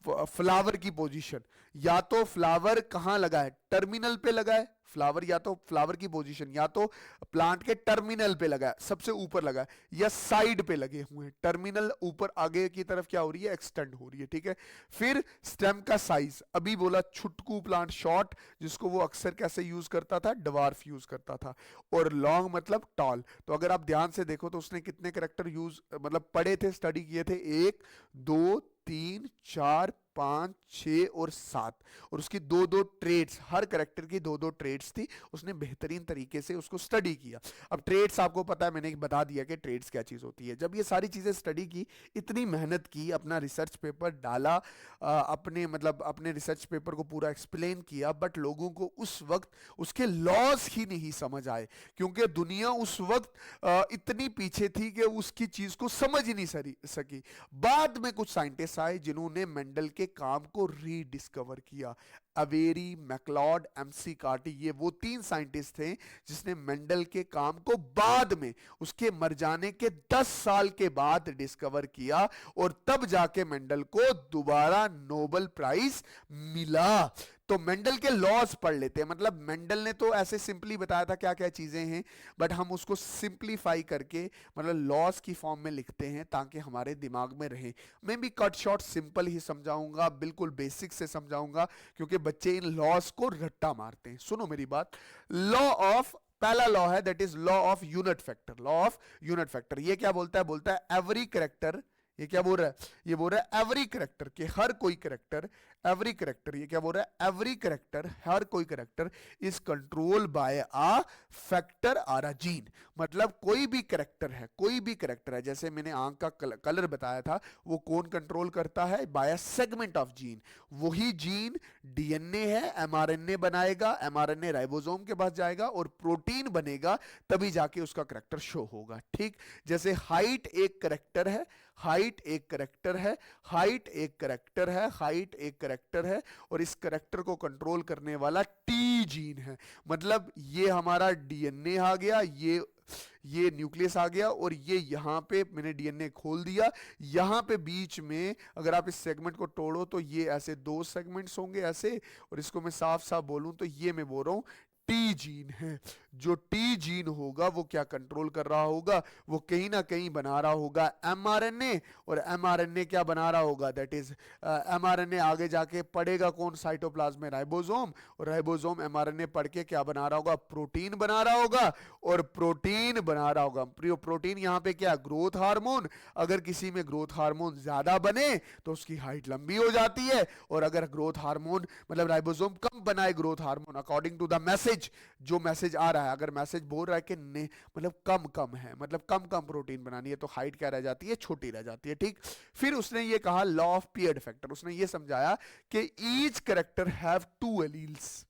फ्लावर की पोजीशन, या तो फ्लावर कहां लगा है, टर्मिनल पे लगा है फ्लावर, या तो फ्लावर की पोजीशन या तो प्लांट के टर्मिनल पे लगा है, सबसे ऊपर लगा है, या साइड पे लगे हुए हैं। टर्मिनल ऊपर आगे की तरफ क्या हो रही है, एक्सटेंड हो रही है, ठीक है। फिर स्टेम का साइज, अभी बोला छुटकू प्लांट शॉर्ट, जिसको वो अक्सर कैसे यूज करता था, डवार्फ यूज करता था। और लॉन्ग मतलब टॉल। तो अगर आप ध्यान से देखो तो उसने कितने करेक्टर यूज मतलब पढ़े थे, स्टडी किए थे, 1 2 3 4 5 6 और 7। और उसकी दो दो ट्रेड्स, हर करेक्टर की दो दो ट्रेड्स थी, उसने बेहतरीन तरीके से उसको स्टडी किया। अब ट्रेड्स आपको पता है, मैंने बता दिया कि ट्रेड्स क्या चीज होती है। जब ये सारी चीजें स्टडी की, इतनी मेहनत की, अपना रिसर्च पेपर डाला, अपने मतलब अपने रिसर्च पेपर को पूरा एक्सप्लेन किया, बट लोगों को उस वक्त उसके लॉज ही नहीं समझ आए, क्योंकि दुनिया उस वक्त इतनी पीछे थी कि उसकी चीज को समझ ही नहीं सकी। बाद में कुछ साइंटिस्ट आए जिन्होंने मेंडल के काम को रीडिस्कवर किया। अवेरी, मैक्लॉड, एमसी कार्टी, ये वो 3 साइंटिस्ट थे जिसने मेंडल के काम को बाद में, उसके मर जाने के 10 साल के बाद डिस्कवर किया, और तब जाके मेंडल को दोबारा नोबेल प्राइज मिला। तो मेंडल के लॉज पढ़ लेते हैं। मतलब मेंडल ने तो ऐसे सिंपली बताया था क्या क्या चीजें हैं, बट हम उसको सिंपलीफाई करके मतलब लॉज की फॉर्म में लिखते हैं ताकि हमारे दिमाग में रहे। मैं भी कट शॉर्ट सिंपल ही समझाऊंगा, बिल्कुल बेसिक से समझाऊंगा, क्योंकि बच्चे इन लॉज को रट्टा मारते हैं। सुनो मेरी बात। लॉ ऑफ, पहला लॉ है that is law of unit factor. Law of unit factor ये क्या बोलता है, बोलता है एवरी करेक्टर, ये क्या बोल रहा है, ये बोल रहा है एवरी करेक्टर, के हर कोई करेक्टर, एवरी करेक्टर, ये क्या बोल रहा है, एवरी करेक्टर, हर कोई character is control by a factor or a gene. मतलब कोई भी करेक्टर है, कोई भी करेक्टर है, जैसे मैंने आंख का कलर बताया था, वो कौन कंट्रोल करता है, by a segment of gene. वही जीन डीएनए है, एमआरएनए बनाएगा, एमआरएनए राइबोसोम के पास जाएगा और प्रोटीन बनेगा, तभी जाके उसका करेक्टर शो होगा। ठीक, जैसे हाइट एक करेक्टर है, हाइट एक करेक्टर है, हाइट एक करेक्टर है, हाइट एक करेक्टर है, और इस करेक्टर को कंट्रोल करने वाला टी जीन है। मतलब ये हमारा डीएनए आ गया, ये न्यूक्लियस आ गया, और ये यहां पे मैंने डीएनए खोल दिया, यहां पे बीच में अगर आप इस सेगमेंट को तोड़ो तो ये ऐसे 2 सेगमेंट्स होंगे ऐसे, और इसको मैं साफ साफ बोलूं तो ये मैं बोल रहा हूं टी जीन है। जो टी जीन होगा वो क्या कंट्रोल कर रहा होगा, वो कहीं ना कहीं बना रहा होगा एमआरएनए, और एमआरएनए क्या बना रहा होगा, दैट इज एमआरएनए आगे जाके पढ़ेगा कौन, साइटोप्लाज्म में राइबोसोम, और राइबोसोम एमआरएनए पढ़ के क्या बना रहा होगा, प्रोटीन बना रहा होगा, और प्रोटीन बना रहा होगा। प्रोटीन यहां पे क्या, ग्रोथ हार्मोन। अगर किसी में ग्रोथ हार्मोन ज्यादा बने तो उसकी हाइट लंबी हो जाती है, और अगर ग्रोथ हार्मोन मतलब राइबोसोम कम बनाए growth hormone according to the message, जो मैसेज आ रहा है, अगर मैसेज बोल रहा है कि मतलब कम कम है, मतलब कम कम प्रोटीन बनानी है, तो हाइट क्या रह जाती है, छोटी रह जाती है। ठीक, फिर उसने ये कहा लॉ ऑफ पीरियड फैक्टर, उसने ये समझाया कि each character have 2 alleles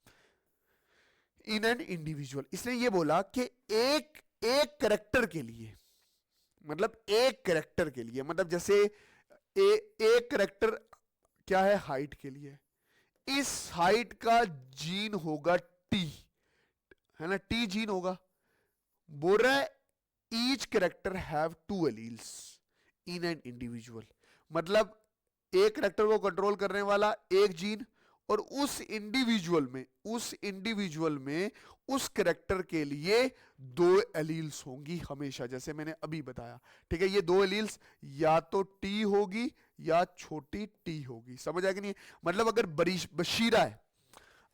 in an individual. इसने ये बोला कि एक कैरेक्टर के लिए, मतलब एक कैरेक्टर के लिए, मतलब जैसे एक कैरेक्टर क्या है, हाइट के लिए, इस हाइट का जीन होगा टी, है ना, टी जीन होगा। बोल रहा है each character have 2 alleles in an individual. मतलब एक कैरेक्टर को कंट्रोल करने वाला एक जीन, और उस इंडिविजुअल में उस कैरेक्टर के लिए 2 एलील्स होंगी हमेशा, जैसे मैंने अभी बताया। ठीक है, ये 2 एलील्स या तो टी होगी या छोटी टी होगी। समझ आया कि नहीं? मतलब अगर बशीरा है,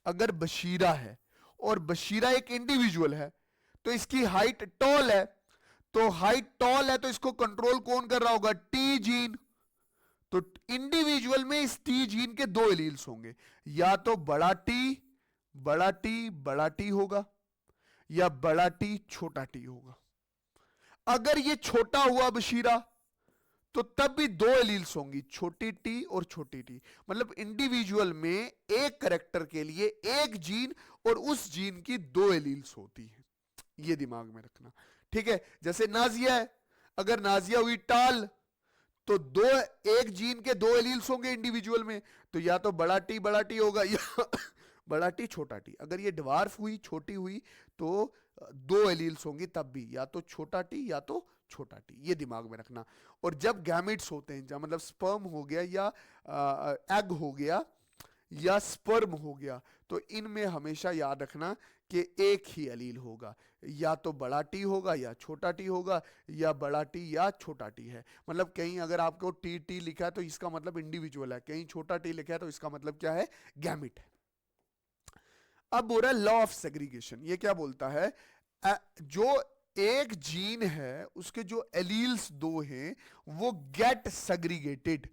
अगर बशीरा है और बशीरा एक इंडिविजुअल है, तो इसकी हाइट टॉल है, तो हाइट टॉल है तो इसको कंट्रोल कौन कर रहा होगा, टी जीन। तो इंडिविजुअल में इस टी जीन के 2 एलील्स होंगे, या तो बड़ा टी बड़ा टी होगा, या बड़ा टी छोटा टी होगा। अगर ये छोटा हुआ बशीरा तो तब भी 2 एलील्स होंगी, छोटी टी और छोटी टी। मतलब इंडिविजुअल में एक कैरेक्टर के लिए एक जीन और उस जीन की 2 एलील्स होती है, ये दिमाग में रखना। ठीक है, जैसे नाजिया है, अगर नाजिया हुई टाल तो दो, एक जीन के दो एलील्स होंगे इंडिविजुअल में, तो या तो बड़ा टी होगा या बड़ा टी छोटा टी। अगर ये डिवार्फ हुई, छोटी हुई, तो दो एलील्स होंगी तब भी, या तो छोटा टी या तो छोटा टी, ये दिमाग में रखना। और जब गैमेट्स होते हैं, जब मतलब स्पर्म हो गया या एग हो गया या स्पर्म हो गया, तो इनमें हमेशा याद रखना कि एक ही एलील होगा, या तो बड़ा टी होगा या छोटा टी होगा, या बड़ा टी या छोटा टी है। मतलब कहीं अगर आपको टी टी लिखा है तो इसका मतलब इंडिविजुअल है, कहीं छोटा टी लिखा है तो इसका मतलब क्या है, गैमिट है। अब बोल रहा है लॉ ऑफ सेग्रीगेशन, ये क्या बोलता है, जो एक जीन है उसके जो एलील्स दो हैं वो gate segregated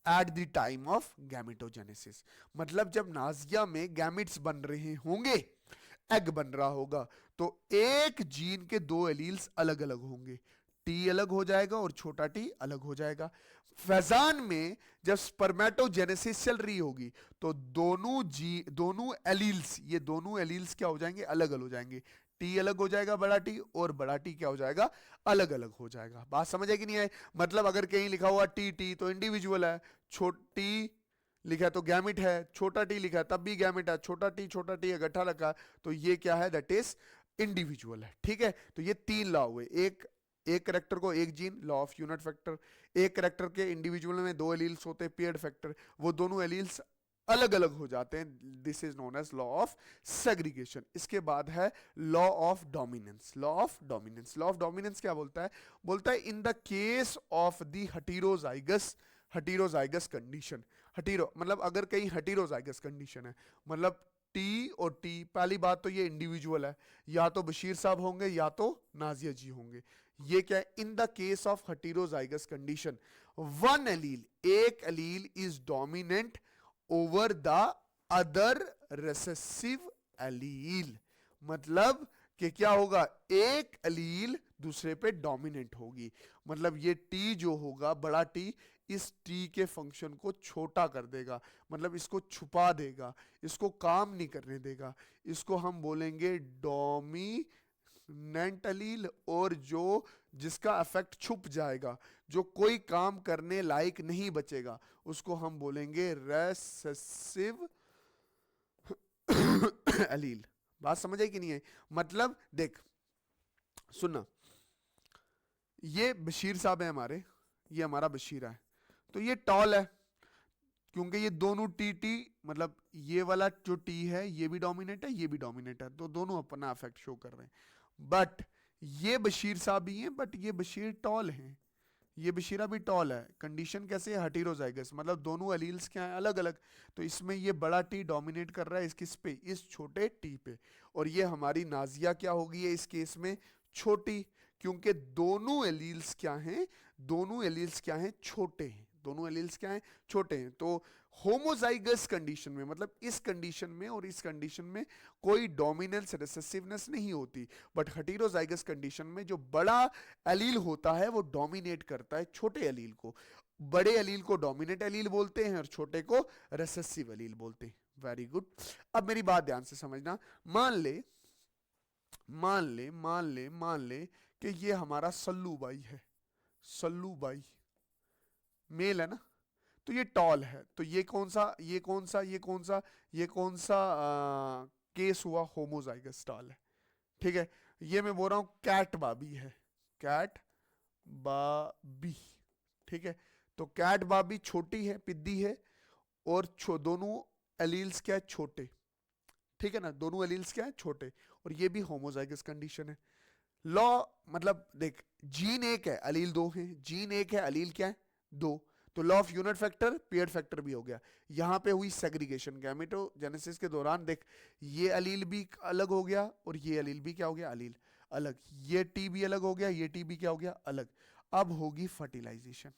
eight the time of gametogenesis. मतलब जब नाजिया में गैमेट्स बन रहे होंगे, एग बन रहा होगा, तो एक जीन के दो एलील्स अलग अलग होंगे, टी अलग हो जाएगा और छोटा टी अलग हो जाएगा। फैजान में जब स्पर्मेटोजेनेसिस चल रही होगी तो दोनों एलील्स, ये दोनों एलील्स क्या हो जाएंगे, अलग अलग हो जाएंगे, टी अलग हो जाएगा बड़ा टी, और बड़ा टी क्या हो जाएगा, अलग अलग हो जाएगा। बात समझ है कि नहीं है? मतलब अगर कहीं लिखा हुआ टी टी तो इंडिविजुअल है, छोटी लिखा है तो गैमिट है, छोटा टी लिखा है तब भी गैमिट है, छोटा टी इकट्ठा रखा तो ये क्या है, दैट इज इंडिविजुअल है। ठीक है, तो ये तीन लॉ हुए, एक करेक्टर को एक gene, law of unit factor, एक करेक्टर के इंडिविजुअल में दो एलील्स होते हैं, पेयर्ड फैक्टर, वो दोनों एलील्स अलग अलग हो जाते हैं, this is known as law of segregation. इसके बाद है law of dominance. Law of dominance, law of dominance क्या बोलता है, बोलता है in the case of the heterozygous condition, hetero मतलब अगर कहीं हेटेरोजाइगस कंडीशन है, मतलब टी और टी, पहली बात तो ये इंडिविजुअल है, या तो बशीर साहब होंगे या तो नाजिया जी होंगे। ये क्या है, in the case of heterozygous condition one allele, एक allele is dominant over the other recessive allele. मतलब कि क्या होगा, एक एलील दूसरे पे डोमिनेंट होगी। मतलब ये टी जो होगा, बड़ा टी, इस टी के फंक्शन को छोटा कर देगा, मतलब इसको छुपा देगा, इसको काम नहीं करने देगा, इसको हम बोलेंगे डोमिनेंट एलील। और जो जिसका इफेक्ट छुप जाएगा, जो कोई काम करने लायक नहीं बचेगा, उसको हम बोलेंगे रेसेसिव एलील। बात समझ आई कि नहीं है? मतलब देख, सुनना, ये बशीर साहब है हमारे, ये हमारा बशीर है, तो ये टॉल है क्योंकि ये दोनों टी टी, मतलब ये वाला जो टी है ये भी डोमिनेट है, ये भी डोमिनेट है, तो दोनों अपना इफेक्ट शो कर रहे हैं। बट ये बशीर साहब भी हैं, बट ये बशीर टॉल हैं, ये बशीरा भी टॉल है। कंडीशन कैसे है, हेटेरोजाइगस, मतलब दोनों एलील्स क्या है, अलग अलग। तो इसमें ये बड़ा टी डोमिनेट कर रहा है इस किस पे, इस छोटे टी पे, और ये हमारी नाजिया क्या होगी है इस केस में, छोटी, क्योंकि दोनों एलील्स क्या हैं, दोनों एलील्स क्या हैं, छोटे हैं, दोनों एलील्स क्या हैं, छोटे हैं। तो होमोजाइगस कंडीशन में, मतलब इस कंडीशन में और इस कंडीशन में कोई डोमिनेंस रिसेसिवनेस नहीं होती, बट हेटेरोजाइगस कंडीशन में जो बड़ा एलील होता है वो डोमिनेट करता है छोटे एलील को। बड़े एलील को डोमिनेट एलील बोलते हैं और छोटे को रिसेसिव एलील बोलते हैं। Very good. अब मेरी बात ध्यान से समझना, मान ले कि ये हमारा सल्लू बाई है, सल्लू बाई मेल है ना, तो ये टॉल है, तो ये कौन सा केस हुआ, होमोजाइगस टॉल है। ठीक है, ये मैं बोल रहा हूं कैट बाबी है, कैट बाबी। ठीक है, तो कैट बाबी छोटी है, पिद्दी है, और दोनों एलील्स क्या है, छोटे। ठीक है ना, दोनों एलील्स क्या है, छोटे, और ये भी होमोजाइगस कंडीशन है। लॉ मतलब देख, जीन एक है, एलील दो हैं, जीन एक है, एलील क्या है, दो, तो law of unit factor pair factor भी हो गया। यहां पे हुई सेग्रीगेशन गैमेटोजेनेसिस के दौरान, देख ये एलील भी अलग हो गया और ये एलील भी क्या हो गया, एलील अलग, ये टी भी अलग हो गया, ये टी भी क्या हो गया, अलग। अब होगी फर्टिलाइजेशन,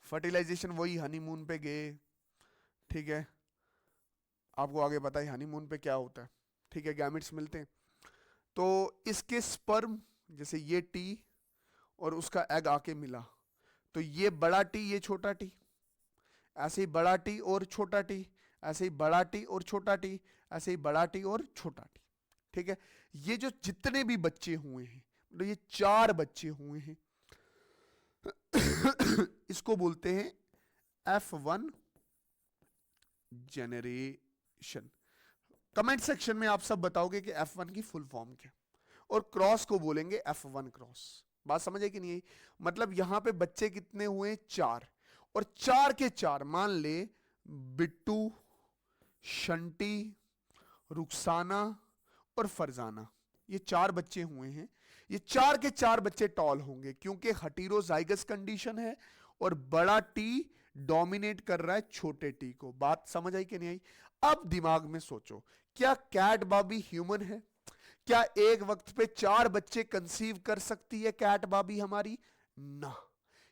फर्टिलाइजेशन वही हनीमून पे गए, ठीक है, आपको आगे पता है हनीमून पे क्या होता है, ठीक है, गैमेट्स मिलते हैं, तो इसके स्पर्म, जैसे ये टी और उसका एग आके मिला, तो ये बड़ा टी ये छोटा टी, ऐसे ही बड़ा टी और छोटा टी, ऐसे ही बड़ा टी और छोटा टी, ऐसे ही बड़ा टी और छोटा टी। ठीक है, ये जो जितने भी बच्चे हुए हैं, मतलब ये 4 बच्चे हुए हैं, इसको बोलते हैं F1 जनरेशन। कमेंट सेक्शन में आप सब बताओगे कि F1 की फुल फॉर्म क्या, और क्रॉस को बोलेंगे F1 क्रॉस। बात समझ आई कि नहीं आई? मतलब यहां पे बच्चे कितने हुए? 4, और 4 के 4 मान ले बिट्टू, शंटी, रुखसाना और फरजाना, ये 4 बच्चे हुए हैं। ये 4 के 4 बच्चे टॉल होंगे क्योंकि हेटेरोजाइगस कंडीशन है और बड़ा टी डोमिनेट कर रहा है छोटे टी को। बात समझ आई कि नहीं आई? अब दिमाग में सोचो, क्या कैट बाबी ह्यूमन है? क्या एक वक्त पे 4 बच्चे कंसीव कर सकती है कैट बाबी हमारी? ना,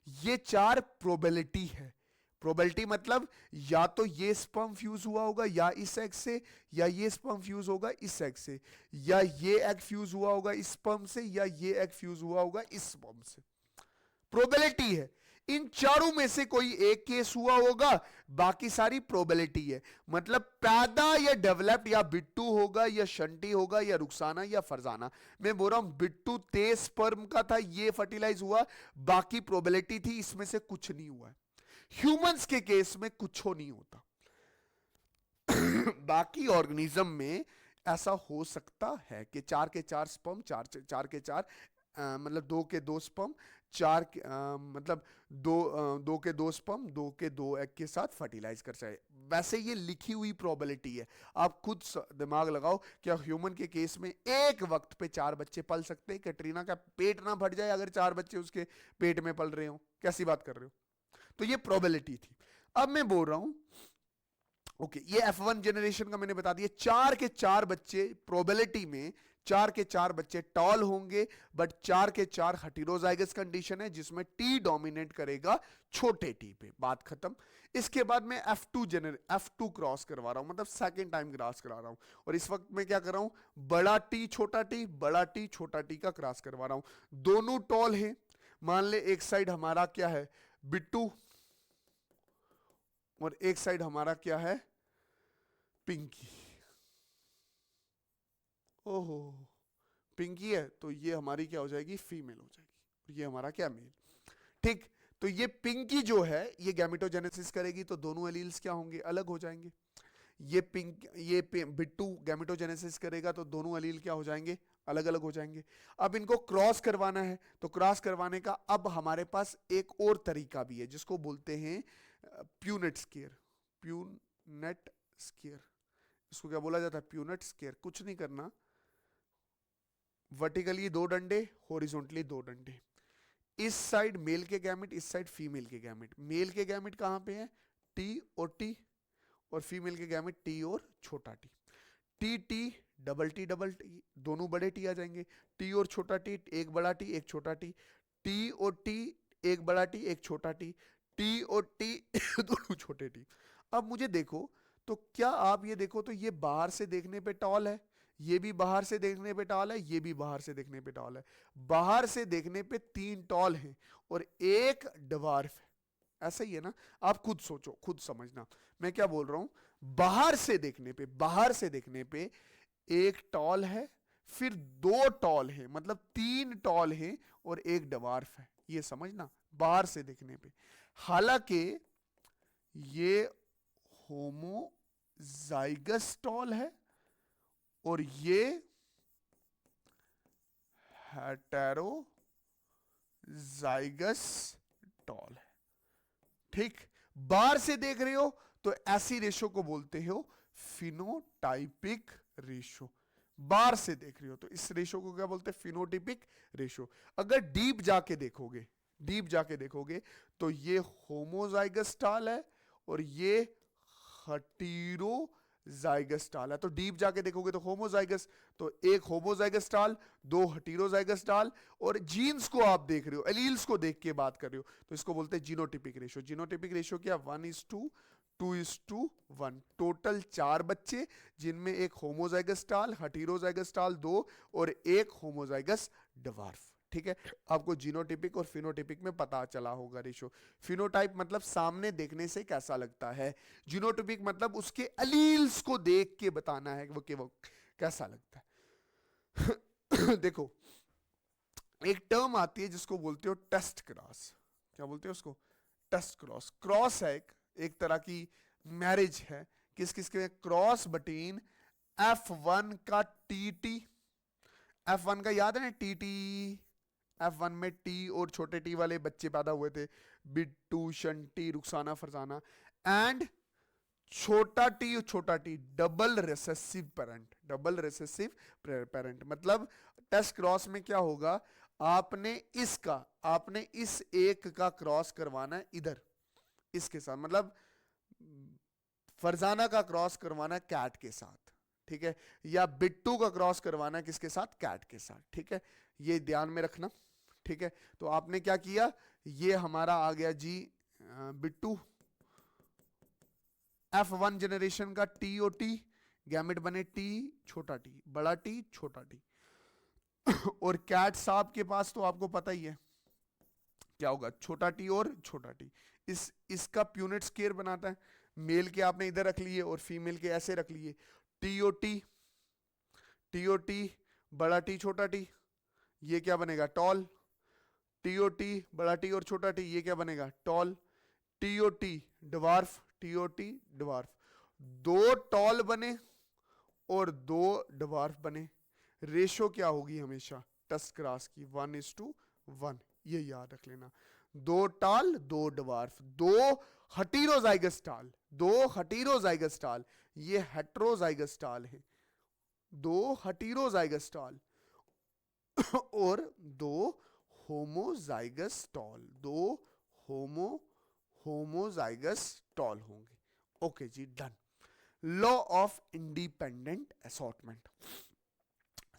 ये 4 प्रोबेबिलिटी है। प्रोबेबिलिटी मतलब या तो ये स्पर्म फ्यूज हुआ होगा या इस एग से, या ये स्पर्म फ्यूज होगा इस एग से, या ये एग फ्यूज हुआ होगा इस स्पर्म से, या ये एग फ्यूज हुआ होगा इस स्पर्म से। प्रोबेबिलिटी है, इन चारों में से कोई एक केस हुआ होगा, बाकी सारी प्रोबेबिलिटी है। मतलब पैदा या डेवलप्ड या बिट्टू होगा या शंटी होगा या रुखसाना या फरजाना। मैं बोल रहा हूं बिट्टू तेज स्पर्म का था, ये फर्टिलाइज हुआ, बाकी प्रोबेबिलिटी थी, इसमें से कुछ नहीं हुआ है। ह्यूमंस के केस में कुछ हो नहीं होता। बाकी ऑर्गेनिज्म में ऐसा हो सकता है कि 4 के 4 स्पर्म, 4 के 4 मतलब 2 के 2 स्पर्म, 4 के मतलब 2 के 2 स्पर्म, 2 के 2 एग के साथ फर्टिलाइज कर जाए। वैसे ये लिखी हुई प्रोबेबिलिटी है, आप खुद दिमाग लगाओ। क्या ह्यूमन के केस में एक वक्त पे 4 बच्चे पल सकते हैं? कैटरीना का पेट ना फट जाए अगर 4 बच्चे उसके पेट में पल रहे हो? कैसी बात कर रहे हो? तो ये प्रोबेबिलिटी थी। अब मैं बोल रहा हूं ओके, ये F1 जनरेशन का मैंने बता दिया। 4 के 4 बच्चे प्रोबेबिलिटी में 4 के 4 बच्चे टॉल होंगे, बट 4 के 4 हेटेरोजाइगस कंडीशन है जिसमें टी डोमिनेट करेगा छोटे टी पे। बात खत्म। इसके बाद मैं F2 क्रॉस करवा रहा हूं, मतलब सेकेंड टाइम क्रॉस करा रहा हूं। और इस वक्त मैं क्या कर रहा हूं? बड़ा टी छोटा टी, बड़ा टी छोटा टी का क्रॉस करवा रहा हूं। दोनों टॉल हैं। मान ले एक साइड हमारा क्या है? बिट्टू, और एक साइड हमारा क्या है? पिंकी। ओहो, पिंकी है तो ये हमारी क्या हो जाएगी? फीमेल हो जाएगी। ये हमारा क्या? मेल। ठीक, तो ये पिंकी जो है ये गैमेटोजेनेसिस करेगी तो दोनों एलील्स क्या होंगे? अलग हो जाएंगे। ये बिट्टू गैमेटोजेनेसिस करेगा तो दोनों एलील क्या हो जाएंगे? अलग अलग हो जाएंगे। अब इनको क्रॉस करवाना है, तो क्रॉस करवाने का अब हमारे पास एक और तरीका भी है जिसको बोलते हैं प्यूनेट स्केयर। प्यूनेट स्केयर, इसको क्या बोला जाता है? Punnett square. कुछ नहीं करना, वर्टिकली 2 डंडे, हॉरिजॉन्टली 2 डंडे। इस साइड मेल के गैमेट, इस साइड फीमेल के गैमेट। मेल के गैमेट कहां पे है? टी और टी, और फीमेल के गैमेट टी और छोटा T. T T double T, दोनों बड़े टी आ जाएंगे। टी और छोटा टी, एक बड़ा टी एक छोटा टी। टी और टी, एक बड़ा टी एक छोटा टी। टी और टी दोनों छोटे टी। अब मुझे देखो, तो क्या आप ये देखो तो ये बाहर से देखने पे टॉल है, ये भी बाहर से देखने पे टॉल है, ये भी बाहर से देखने पे टॉल है। बाहर से देखने पे 3 टॉल हैं और एक डवार्फ है। ऐसा ही है ना? आप खुद सोचो, खुद समझना मैं क्या बोल रहा हूं। बाहर से देखने पे, बाहर से देखने पे एक टॉल है, फिर 2 टॉल है, मतलब 3 टॉल हैं और एक डवार्फ है। ये समझना, बाहर से देखने पे। हालांकि ये होमोजाइगस टॉल है और ये हेटेरोजाइगस टॉल है। ठीक, बाहर से देख रहे हो तो ऐसी रेशो को बोलते हो फिनोटाइपिक रेशो। बाहर से देख रहे हो तो इस रेशो को क्या बोलते हैं? Phenotypic ratio. अगर डीप जाके देखोगे, डीप जाके देखोगे तो ये होमोजाइगस टॉल है और ये हेटेरोजाइगस टॉल है। तो डीप जाके देखोगे तो होमोजाइगस, तो एक होमोजाइगस टॉल, 2 हेटेरोजाइगस टॉल। और जीन्स को आप देख रहे हो, एलील्स को देख के बात कर रहे हो, तो इसको बोलते हैं जीनोटिपिक रेशो। जीनोटिपिक रेशो क्या? 1:2:1। टोटल 4 बच्चे जिनमें एक होमोजाइगस टॉल, हेटेरोजाइगस टॉल 2 और एक होमोजाइगस डवार्फ। ठीक है, आपको जीनोटिपिक और फिनोटिपिक में पता चला होगा रेशो। फिनोटाइप मतलब सामने देखने से कैसा लगता है, जीनोटिपिक मतलब उसके एलील्स को देख के बताना है कि वो कैसा लगता है। देखो, एक टर्म आती है जिसको बोलते हो टेस्ट क्रॉस। क्या बोलते हो उसको? Test cross. क्रॉस है एक तरह की मैरिज है किस किस के? क्रॉस बिटवीन F1 का टी, F1 का याद है ना टी, F1 में टी और छोटे टी वाले बच्चे पैदा हुए थे, बिट्टू, शंटी, रुखसाना, फरजाना, एंड छोटा T double recessive parent. Double recessive parent मतलब टेस्ट क्रॉस में क्या होगा, आपने इस एक का क्रॉस करवाना है इधर इसके साथ, मतलब फरजाना का क्रॉस करवाना है कैट के साथ, ठीक है, या बिट्टू का क्रॉस करवाना है किसके साथ? कैट के साथ, ठीक है, ये ध्यान में रखना, ठीक है। तो आपने क्या किया, ये हमारा आ गया जी बिट्टू, F1 जनरेशन का टी ओ टी, गैमेट बने टी छोटा टी, बड़ा टी छोटा टी। और कैट साहब के पास तो आपको पता ही है क्या होगा, छोटा टी और छोटा टी। इसका प्यूनिट स्केयर बनाता है, मेल के आपने इधर रख लिए और फीमेल के ऐसे रख लिए, टी ओ टी, बड़ा टी छोटा टी, ये क्या बनेगा? टॉल। टी ओ टी बड़ा टी और छोटा टी, ये क्या बनेगा? Tall. T O T dwarf, T O T dwarf. दो टॉल बने और दो डवार्फ बने, रेशो क्या होगी हमेशा टेस्ट क्रॉस की? 1:1, ये याद रख लेना। दो टाल दो डवार्फ, दो हटीरोजाइगस टाल, दो हटीरोजाइगस टाल, ये हेट्रोजाइगस टाल है, दो हटीरोजाइगस टाल और दो होमोजाइगस टॉल, दो होमोजाइगस टॉल होंगे। ओके जी, done. Law of independent assortment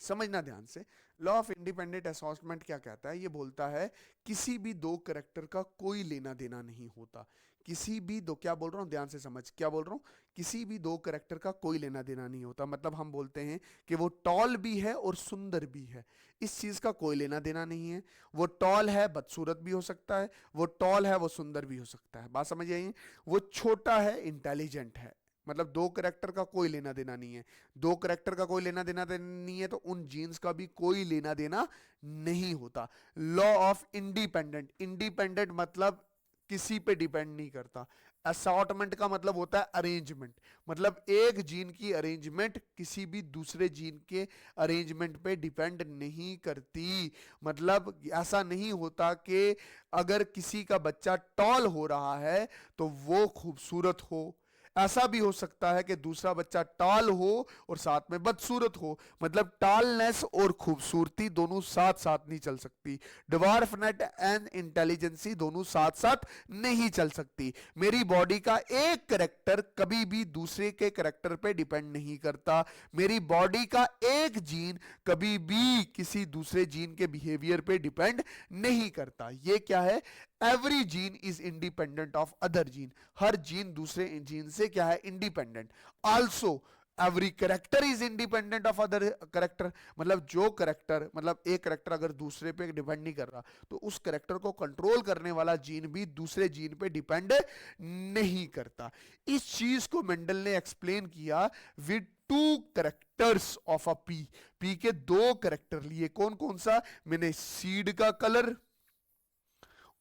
समझना ध्यान से। लॉ ऑफ इंडिपेंडेंट असॉर्टमेंट क्या कहता है? ये बोलता है किसी भी दो कैरेक्टर का कोई लेना देना नहीं होता। किसी भी दो, क्या बोल रहा हूं ध्यान से समझ, क्या बोल रहा हूं? किसी भी दो कैरेक्टर का कोई लेना देना नहीं होता, मतलब हम बोलते हैं कि वो टॉल भी है और सुंदर भी है, इस चीज का कोई लेना देना नहीं है। वो टॉल है बदसूरत भी हो सकता है, वो टॉल है वो सुंदर भी हो सकता है, बात समझ आई? वो छोटा है इंटेलिजेंट है, मतलब दो करेक्टर का कोई लेना देना नहीं है। दो करेक्टर का कोई लेना देना नहीं है तो उन जीन्स का भी कोई लेना देना नहीं होता। लॉ ऑफ इंडिपेंडेंट, इंडिपेंडेंट मतलब किसी पे डिपेंड नहीं करता। असॉर्टमेंट का मतलब होता है अरेंजमेंट, मतलब एक जीन की अरेंजमेंट किसी भी दूसरे जीन के अरेंजमेंट पे डिपेंड नहीं करती। मतलब ऐसा नहीं होता कि अगर किसी का बच्चा टॉल हो रहा है तो वो खूबसूरत हो, ऐसा भी हो सकता है कि दूसरा बच्चा टाल हो और साथ में बदसूरत हो, मतलब टालनेस और खूबसूरती दोनों साथ साथ नहीं चल सकती। डिवार्फनेट एंड इंटेलिजेंसी दोनों साथ साथ नहीं चल सकती। मेरी बॉडी का एक करेक्टर कभी भी दूसरे के करेक्टर पे डिपेंड नहीं करता। मेरी बॉडी का एक जीन कभी भी किसी दूसरे जीन के बिहेवियर पे डिपेंड नहीं करता। ये क्या है? Every gene is independent of other gene, her gene दूसरे जीन से क्या है? Independent. Also every character is independent of other character, मतलब जो करेक्टर, मतलब एक करेक्टर अगर दूसरे पे डिपेंड नहीं कर रहा तो उस करेक्टर को कंट्रोल करने वाला जीन भी दूसरे जीन पे डिपेंड नहीं करता। इस चीज को मेंडल ने एक्सप्लेन किया with two characters of a P. P के दो करेक्टर लिए, कौन कौन सा? मैंने सीड का कलर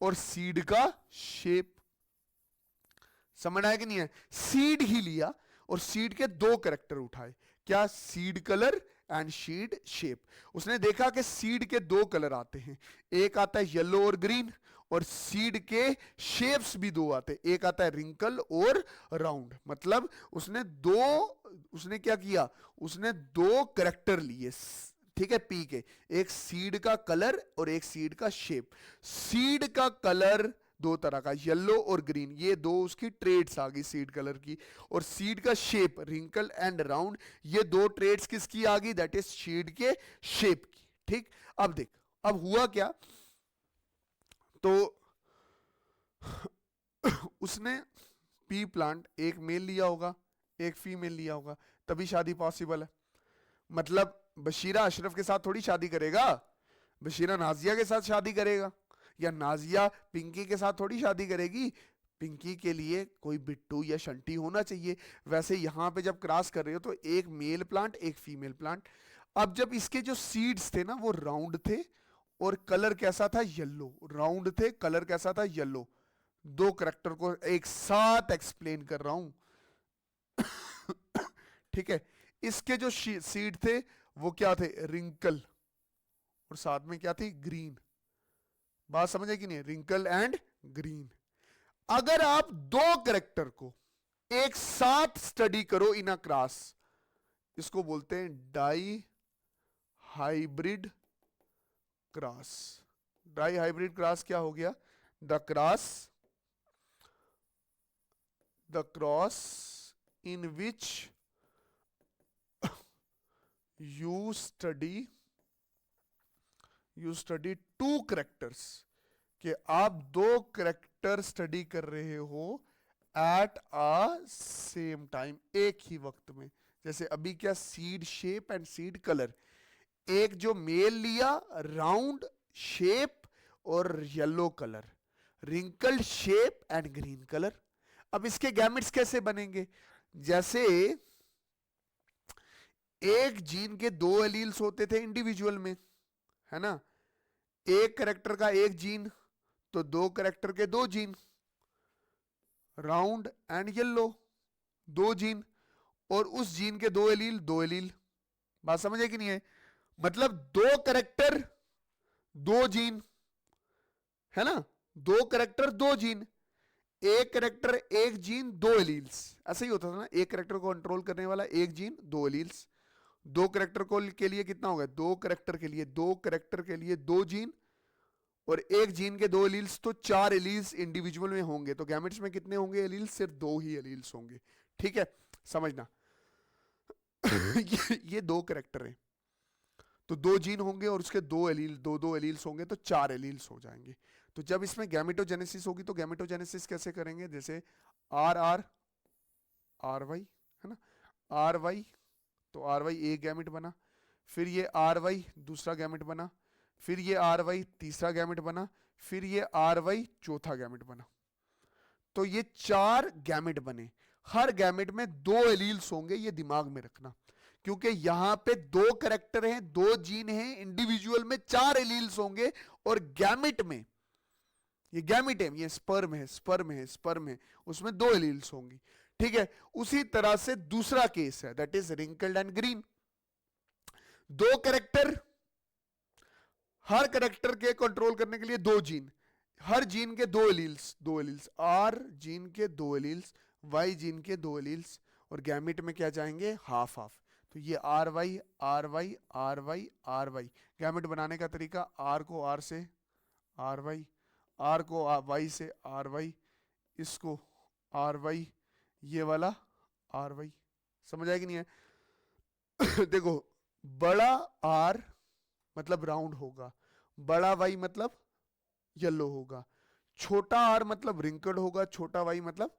और सीड का शेप, समझ आया कि नहीं है? सीड ही लिया और सीड के दो कैरेक्टर उठाए, क्या? Seed colour and seed shape. उसने देखा कि सीड के दो कलर आते हैं, एक आता है येलो और ग्रीन, और सीड के शेप्स भी दो आते हैं, एक आता है रिंकल और राउंड। मतलब उसने क्या किया? उसने दो कैरेक्टर लिए, ठीक है, पी के, एक सीड का कलर और एक सीड का शेप। सीड का कलर दो तरह का, येलो और ग्रीन, ये दो उसकी ट्रेड्स आ गई सीड कलर की, और सीड का शेप रिंकल एंड राउंड, ये दो ट्रेड्स किसकी आ गई? दैट इज सीड के शेप की। ठीक, अब देख अब हुआ क्या, तो उसने पी प्लांट एक मेल लिया होगा एक फीमेल लिया होगा, तभी शादी पॉसिबल है। मतलब बशीरा अशरफ के साथ थोड़ी शादी करेगा, बशीरा नाजिया के साथ शादी करेगा, या नाजिया पिंकी के साथ थोड़ी शादी करेगी। पिंकी के लिए कोई बिट्टू या शंटी होना चाहिए। वैसे यहां पे जब क्रॉस कर रहे हो तो एक मेल प्लांट एक फीमेल प्लांट। अब जब इसके जो सीड्स थे ना वो राउंड थे और कलर कैसा था, येलो। राउंड थे, कलर कैसा था, येलो। दो करैक्टर को एक साथ एक्सप्लेन कर रहा हूं। ठीक है, इसके जो सीड थे वो क्या थे, रिंकल, और साथ में क्या थी, ग्रीन। बात समझ आई कि नहीं, रिंकल एंड ग्रीन। अगर आप दो करैक्टर को एक साथ स्टडी करो इन अ क्लास, इसको बोलते हैं dihybrid cross. Dihybrid cross क्या हो गया, the cross in which you study two characters, कि आप दो करेक्टर स्टडी कर रहे हो एट अ सेम टाइम, एक ही वक्त में। जैसे अभी क्या, seed shape and seed colour. एक जो मेल लिया, राउंड शेप और yellow colour, wrinkled shape and green colour. अब इसके गैमेट्स कैसे बनेंगे, जैसे एक जीन के दो एलील्स होते थे इंडिविजुअल में, है ना, एक करेक्टर का एक जीन, तो दो करेक्टर के दो जीन, राउंड एंड येलो, दो जीन, और उस जीन के दो एलील। बात समझ है कि नहीं है, मतलब दो करेक्टर दो जीन, है ना, दो करेक्टर दो जीन, एक करेक्टर एक जीन दो एलील्स। ऐसा ही होता था ना, एक करेक्टर को कंट्रोल करने वाला एक जीन दो एलील्स। दो करेक्टर को के लिए कितना होगा, दो करेक्टर के लिए दो जीन और एक जीन के दो एलील्स, तो चार एलील्स इंडिविजुअल में होंगे। तो गैमेट्स में कितने होंगे एलील्स, सिर्फ दो ही एलील्स होंगे। ठीक है, समझना। ये दो करेक्टर हैं, तो दो जीन होंगे और उसके दो एलील्स होंगे, तो चार एलील्स हो जाएंगे। तो जब इसमें गैमेटोजेनेसिस होगी, तो गैमेटोजेनेसिस कैसे करेंगे, जैसे आर आर आर वाई, है ना, आर वाई, तो आर वाई एक गैमेट बना, फिर ये आर वाई दूसरा गैमेट बना, फिर ये आर वाई तीसरा गैमेट बना, फिर ये आर वाई चौथा गैमेट बना। तो ये चार गैमेट बने, हर गैमेट में दो एलील्स होंगे, ये दिमाग में रखना, क्योंकि यहां पे दो करेक्टर हैं, दो जीन हैं, इंडिविजुअल में चार एलील्स होंगे, और गैमेट में, ये गैमेट है, ये स्पर्म है, उसमें दो एलील्स होंगी। ठीक है, उसी तरह से दूसरा केस है, that is wrinkled and green. दो करेक्टर, हर करेक्टर के कंट्रोल करने के लिए दो जीन, हर जीन के दो एलील्स, आर जीन के दो एलील्स, वाई जीन के दो एलील्स, और गैमेट में क्या जाएंगे, हाफ हाफ। तो ये R Y R Y R Y R Y. Gamete बनाने का तरीका, आर को आर से आर वाई, आर को वाई से आर वाई, इसको आर वाई, ये वाला आर वाई। समझ आएगी नहीं है? देखो, बड़ा आर मतलब राउंड होगा, बड़ा वाई मतलब येलो होगा, छोटा आर मतलब रिंकल्ड होगा, छोटा वाई मतलब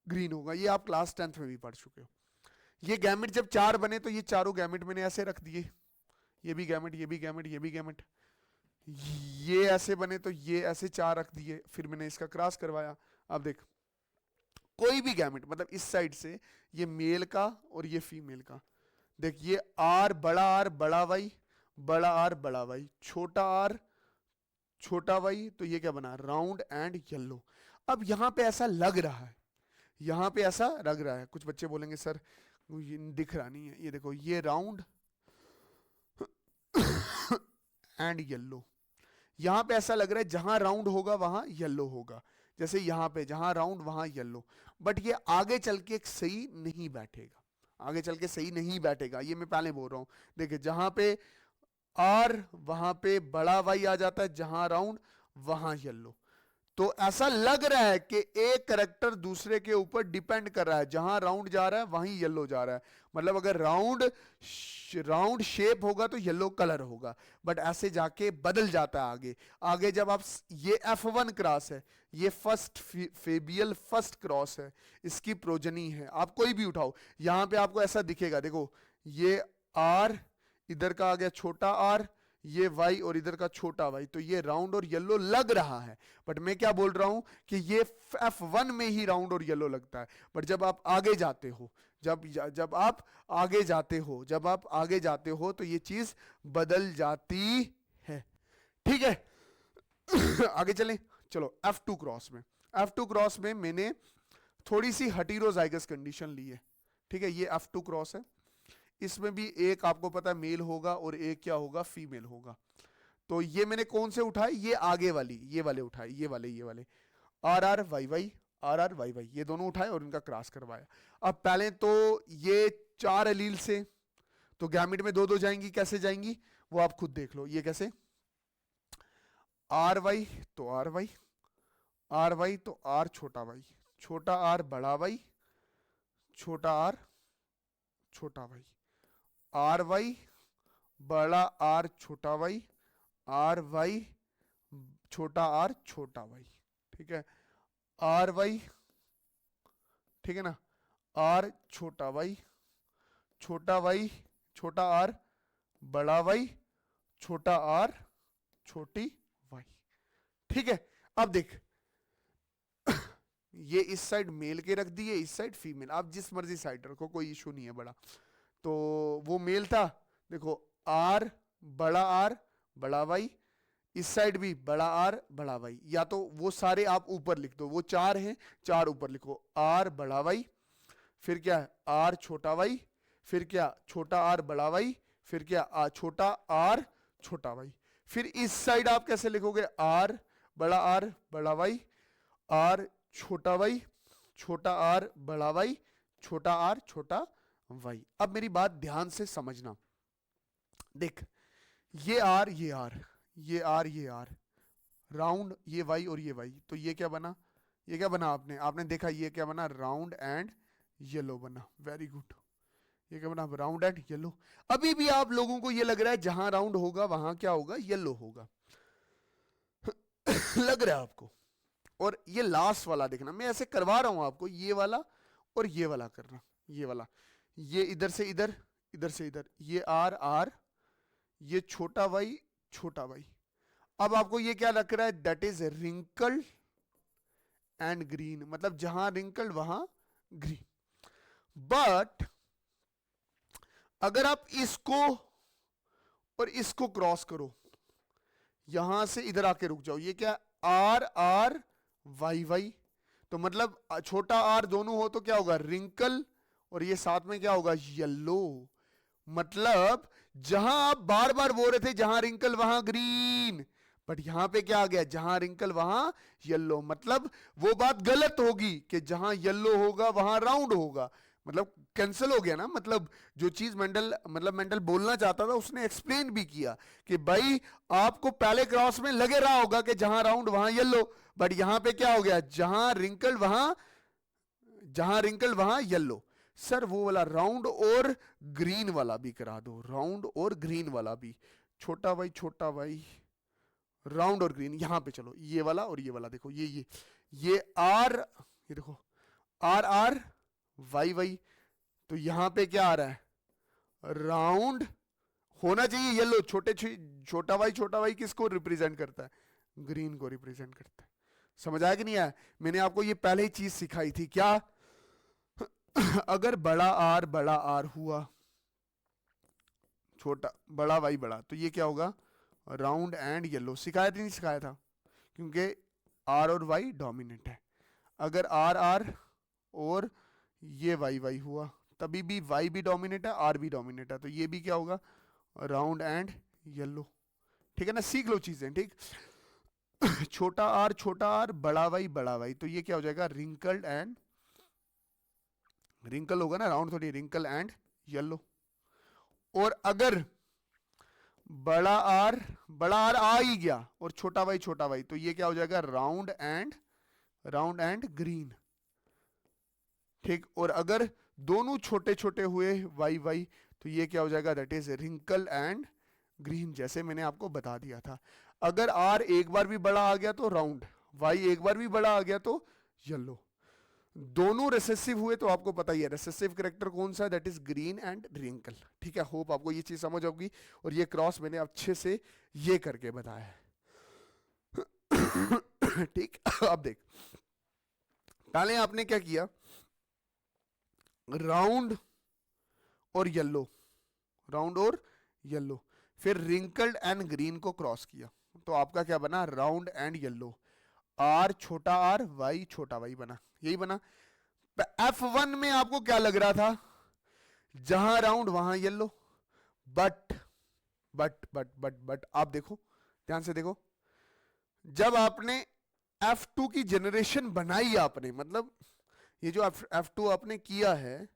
ग्रीन होगा। ये आप क्लास 10th में भी पढ़ चुके हो। ये गैमेट जब चार बने, तो ये चारों गैमेट मैंने ऐसे रख दिए, ये भी गैमेट, ये भी गैमेट, ये भी गैमेट। ये ऐसे बने तो ये ऐसे चार रख दिए, फिर मैंने इसका क्रॉस करवाया। अब देख, कोई भी गैमेट, मतलब इस साइड से ये मेल का और ये फीमेल का, देख ये आर बड़ा वाई, बड़ा आर बड़ा वाई, छोटा आर छोटा वाई, तो ये क्या बना, राउंड एंड येलो। अब यहां पे ऐसा लग रहा है, यहां पे ऐसा लग रहा है, कुछ बच्चे बोलेंगे सर ये दिख रहा नहीं है, ये देखो, ये राउंड एंड येलो। यहां पे ऐसा लग रहा है जहां राउंड होगा वहां येलो होगा, जैसे यहां पे जहां राउंड वहां येलो, बट ये आगे चल के सही नहीं बैठेगा, आगे चल के सही नहीं बैठेगा, ये मैं पहले बोल रहा हूं। देखिए, जहां पे आर वहां पे बड़ा वाई आ जाता है, जहां राउंड वहां येलो। तो ऐसा लग रहा है कि एक करेक्टर दूसरे के ऊपर डिपेंड कर रहा है, जहां राउंड जा रहा है वहीं येलो जा रहा है। मतलब अगर राउंड शेप होगा तो येलो कलर होगा, बट ऐसे जाके बदल जाता है आगे। आगे जब आप, ये F1 क्रॉस है, ये फर्स्ट फेबियल फर्स्ट क्रॉस है, इसकी प्रोजनी है, आप कोई भी उठाओ, यहां पे आपको ऐसा दिखेगा। देखो, ये आर इधर का आ गया छोटा आर, ये वाई और इधर का छोटा वाई, तो ये राउंड और येलो लग रहा है। बट मैं क्या बोल रहा हूं कि ये F1 में ही राउंड और येलो लगता है। बट जब आप आगे जाते हो, जब आप आगे जाते हो, जब आप आगे जाते हो तो ये चीज बदल जाती है। ठीक है आगे चलें। चलो F2 क्रॉस में, F2 क्रॉस में मैंने थोड़ी सी हेटेरोजाइगस कंडीशन ली है। ठीक है, ये F2 क्रॉस है। इसमें भी एक आपको पता है मेल होगा और एक क्या होगा, फीमेल होगा। तो ये मैंने कौन से उठाए, ये आगे वाली, ये वाले उठाए, ये वाले R R Y Y, R R Y Y, ये दोनों उठाए और इनका क्रॉस करवाया। अब पहले तो ये 4 एलील से, तो गैमेट में 2-2 जाएंगी, कैसे जाएंगी वो आप खुद देख लो। ये कैसे, आर वाई तो आर वाई, आर वाई तो आर छोटा वाई, छोटा आर बड़ा वाई, छोटा आर छोटा वाई, आर वाई बड़ा आर छोटा वाई, आर वाई छोटा आर छोटा वाई। ठीक है, आर वाई, ठीक है ना, आर छोटा वाई, छोटा वाई छोटा आर बड़ा वाई, छोटा आर छोटी वाई। ठीक है, अब देख ये इस साइड मेल के रख दिए, इस साइड फीमेल, आप जिस मर्जी साइड रखो, कोई इशू नहीं है बड़ा। तो वो मेल था, देखो आर बड़ा वाई, इस साइड भी बड़ा आर बड़ा वाई, या तो वो सारे आप ऊपर लिख दो, वो 4 हैं, 4 ऊपर लिखो, आर बड़ा वाई, फिर क्या है आर छोटा वाई, फिर क्या छोटा आर बड़ा वाई, फिर क्या छोटा आर छोटा वाई। फिर इस साइड आप कैसे लिखोगे, आर बड़ा वाई, आर छोटा वाई, छोटा आर बड़ा वाई, छोटा आर छोटा वाई। अब मेरी बात ध्यान से समझना, देख ये आर ये आर, ये आर ये आर, राउंड ये वाई और ये वाई, तो ये क्या बना, ये क्या बना, आपने देखा ये क्या बना, राउंड एंड येलो बना। वेरी गुड, ये क्या बना, राउंड एंड येलो। अभी भी आप लोगों को ये लग रहा है जहां राउंड होगा वहां क्या होगा, येलो होगा लग रहा है आपको। और ये लास्ट वाला देखना, मैं ऐसे करवा रहा हूं आपको, ये वाला और ये वाला करना, ये वाला, ये इधर से इधर, इधर से इधर, ये आर आर, ये छोटा वाई छोटा वाई। अब आपको ये क्या लग रहा है, that is wrinkle and green, मतलब जहां रिंकल वहां ग्रीन। बट अगर आप इसको और इसको क्रॉस करो, यहां से इधर आके रुक जाओ, ये क्या आर आर वाई वाई, तो मतलब छोटा आर दोनों हो तो क्या होगा, रिंकल, और ये साथ में क्या होगा, येलो। मतलब जहां आप बार बार बोल रहे थे जहां रिंकल वहां ग्रीन, बट यहां पे क्या आ गया, जहां रिंकल वहां येलो। मतलब वो बात गलत होगी कि जहां येलो होगा वहां राउंड होगा, मतलब कैंसिल हो गया ना। मतलब जो चीज मेंडल बोलना चाहता था उसने एक्सप्लेन भी किया कि भाई आपको पहले क्रॉस में लगे रहा होगा कि जहां राउंड वहां येलो, बट यहां पे क्या हो गया, जहां रिंकल वहां येलो। सर वो वाला राउंड और ग्रीन वाला भी करा दो, राउंड और ग्रीन वाला भी, छोटा वाई राउंड और ग्रीन। यहां पे चलो, ये वाला और ये वाला देखो, ये आर, ये देखो आर आर वाई वाई, तो यहां पे क्या आ रहा है, राउंड होना चाहिए येलो। छोटा वाई किसको रिप्रेजेंट करता है, ग्रीन को रिप्रेजेंट करता है। समझ आया कि नहीं आया, मैंने आपको ये पहले ही चीज सिखाई थी क्या अगर बड़ा आर हुआ, छोटा बड़ा वाई बड़ा, तो ये क्या होगा, राउंड एंड येलो। सिखाया था नहीं सिखाया था, क्योंकि आर और वाई डोमिनेंट है। अगर आर आर और ये वाई वाई हुआ, तभी भी वाई भी डोमिनेट है, आर भी डोमिनेट है, तो ये भी क्या होगा, राउंड एंड येलो। ठीक है ना, सीख लो चीजें। ठीक छोटा आर बड़ा वाई, तो ये क्या हो जाएगा, रिंकल्ड एंड, रिंकल होगा ना, राउंड थोड़ी, रिंकल एंड येलो। और अगर बड़ा आर आ ही गया और छोटा वाई, तो ये क्या हो जाएगा, राउंड एंड ग्रीन। ठीक, और अगर दोनों छोटे छोटे हुए वाई, तो ये क्या हो जाएगा, that is wrinkle and green, जैसे मैंने आपको बता दिया था। अगर आर एक बार भी बड़ा आ गया तो राउंड, वाई एक बार भी बड़ा आ गया तो येलो। दोनों रिसेसिव हुए तो आपको पता ही है रिसेसिव करेक्टर कौन सा है, that is green and wrinkle. ठीक है, होप आपको ये चीज समझ होगी, और ये क्रॉस मैंने अच्छे से ये करके बताया है। ठीक, अब देख, पहले आपने क्या किया, राउंड और येलो, राउंड और येलो, फिर रिंकल्ड एंड ग्रीन को क्रॉस किया, तो आपका क्या बना, राउंड एंड येलो, आर छोटा आर वाई छोटा वाई बना, यही बना। F1 में आपको क्या लग रहा था, जहां राउंड वहां येलो, बट बट आप देखो, ध्यान से देखो, जब आपने F2 की जनरेशन बनाई आपने, मतलब ये जो F2 आपने किया है,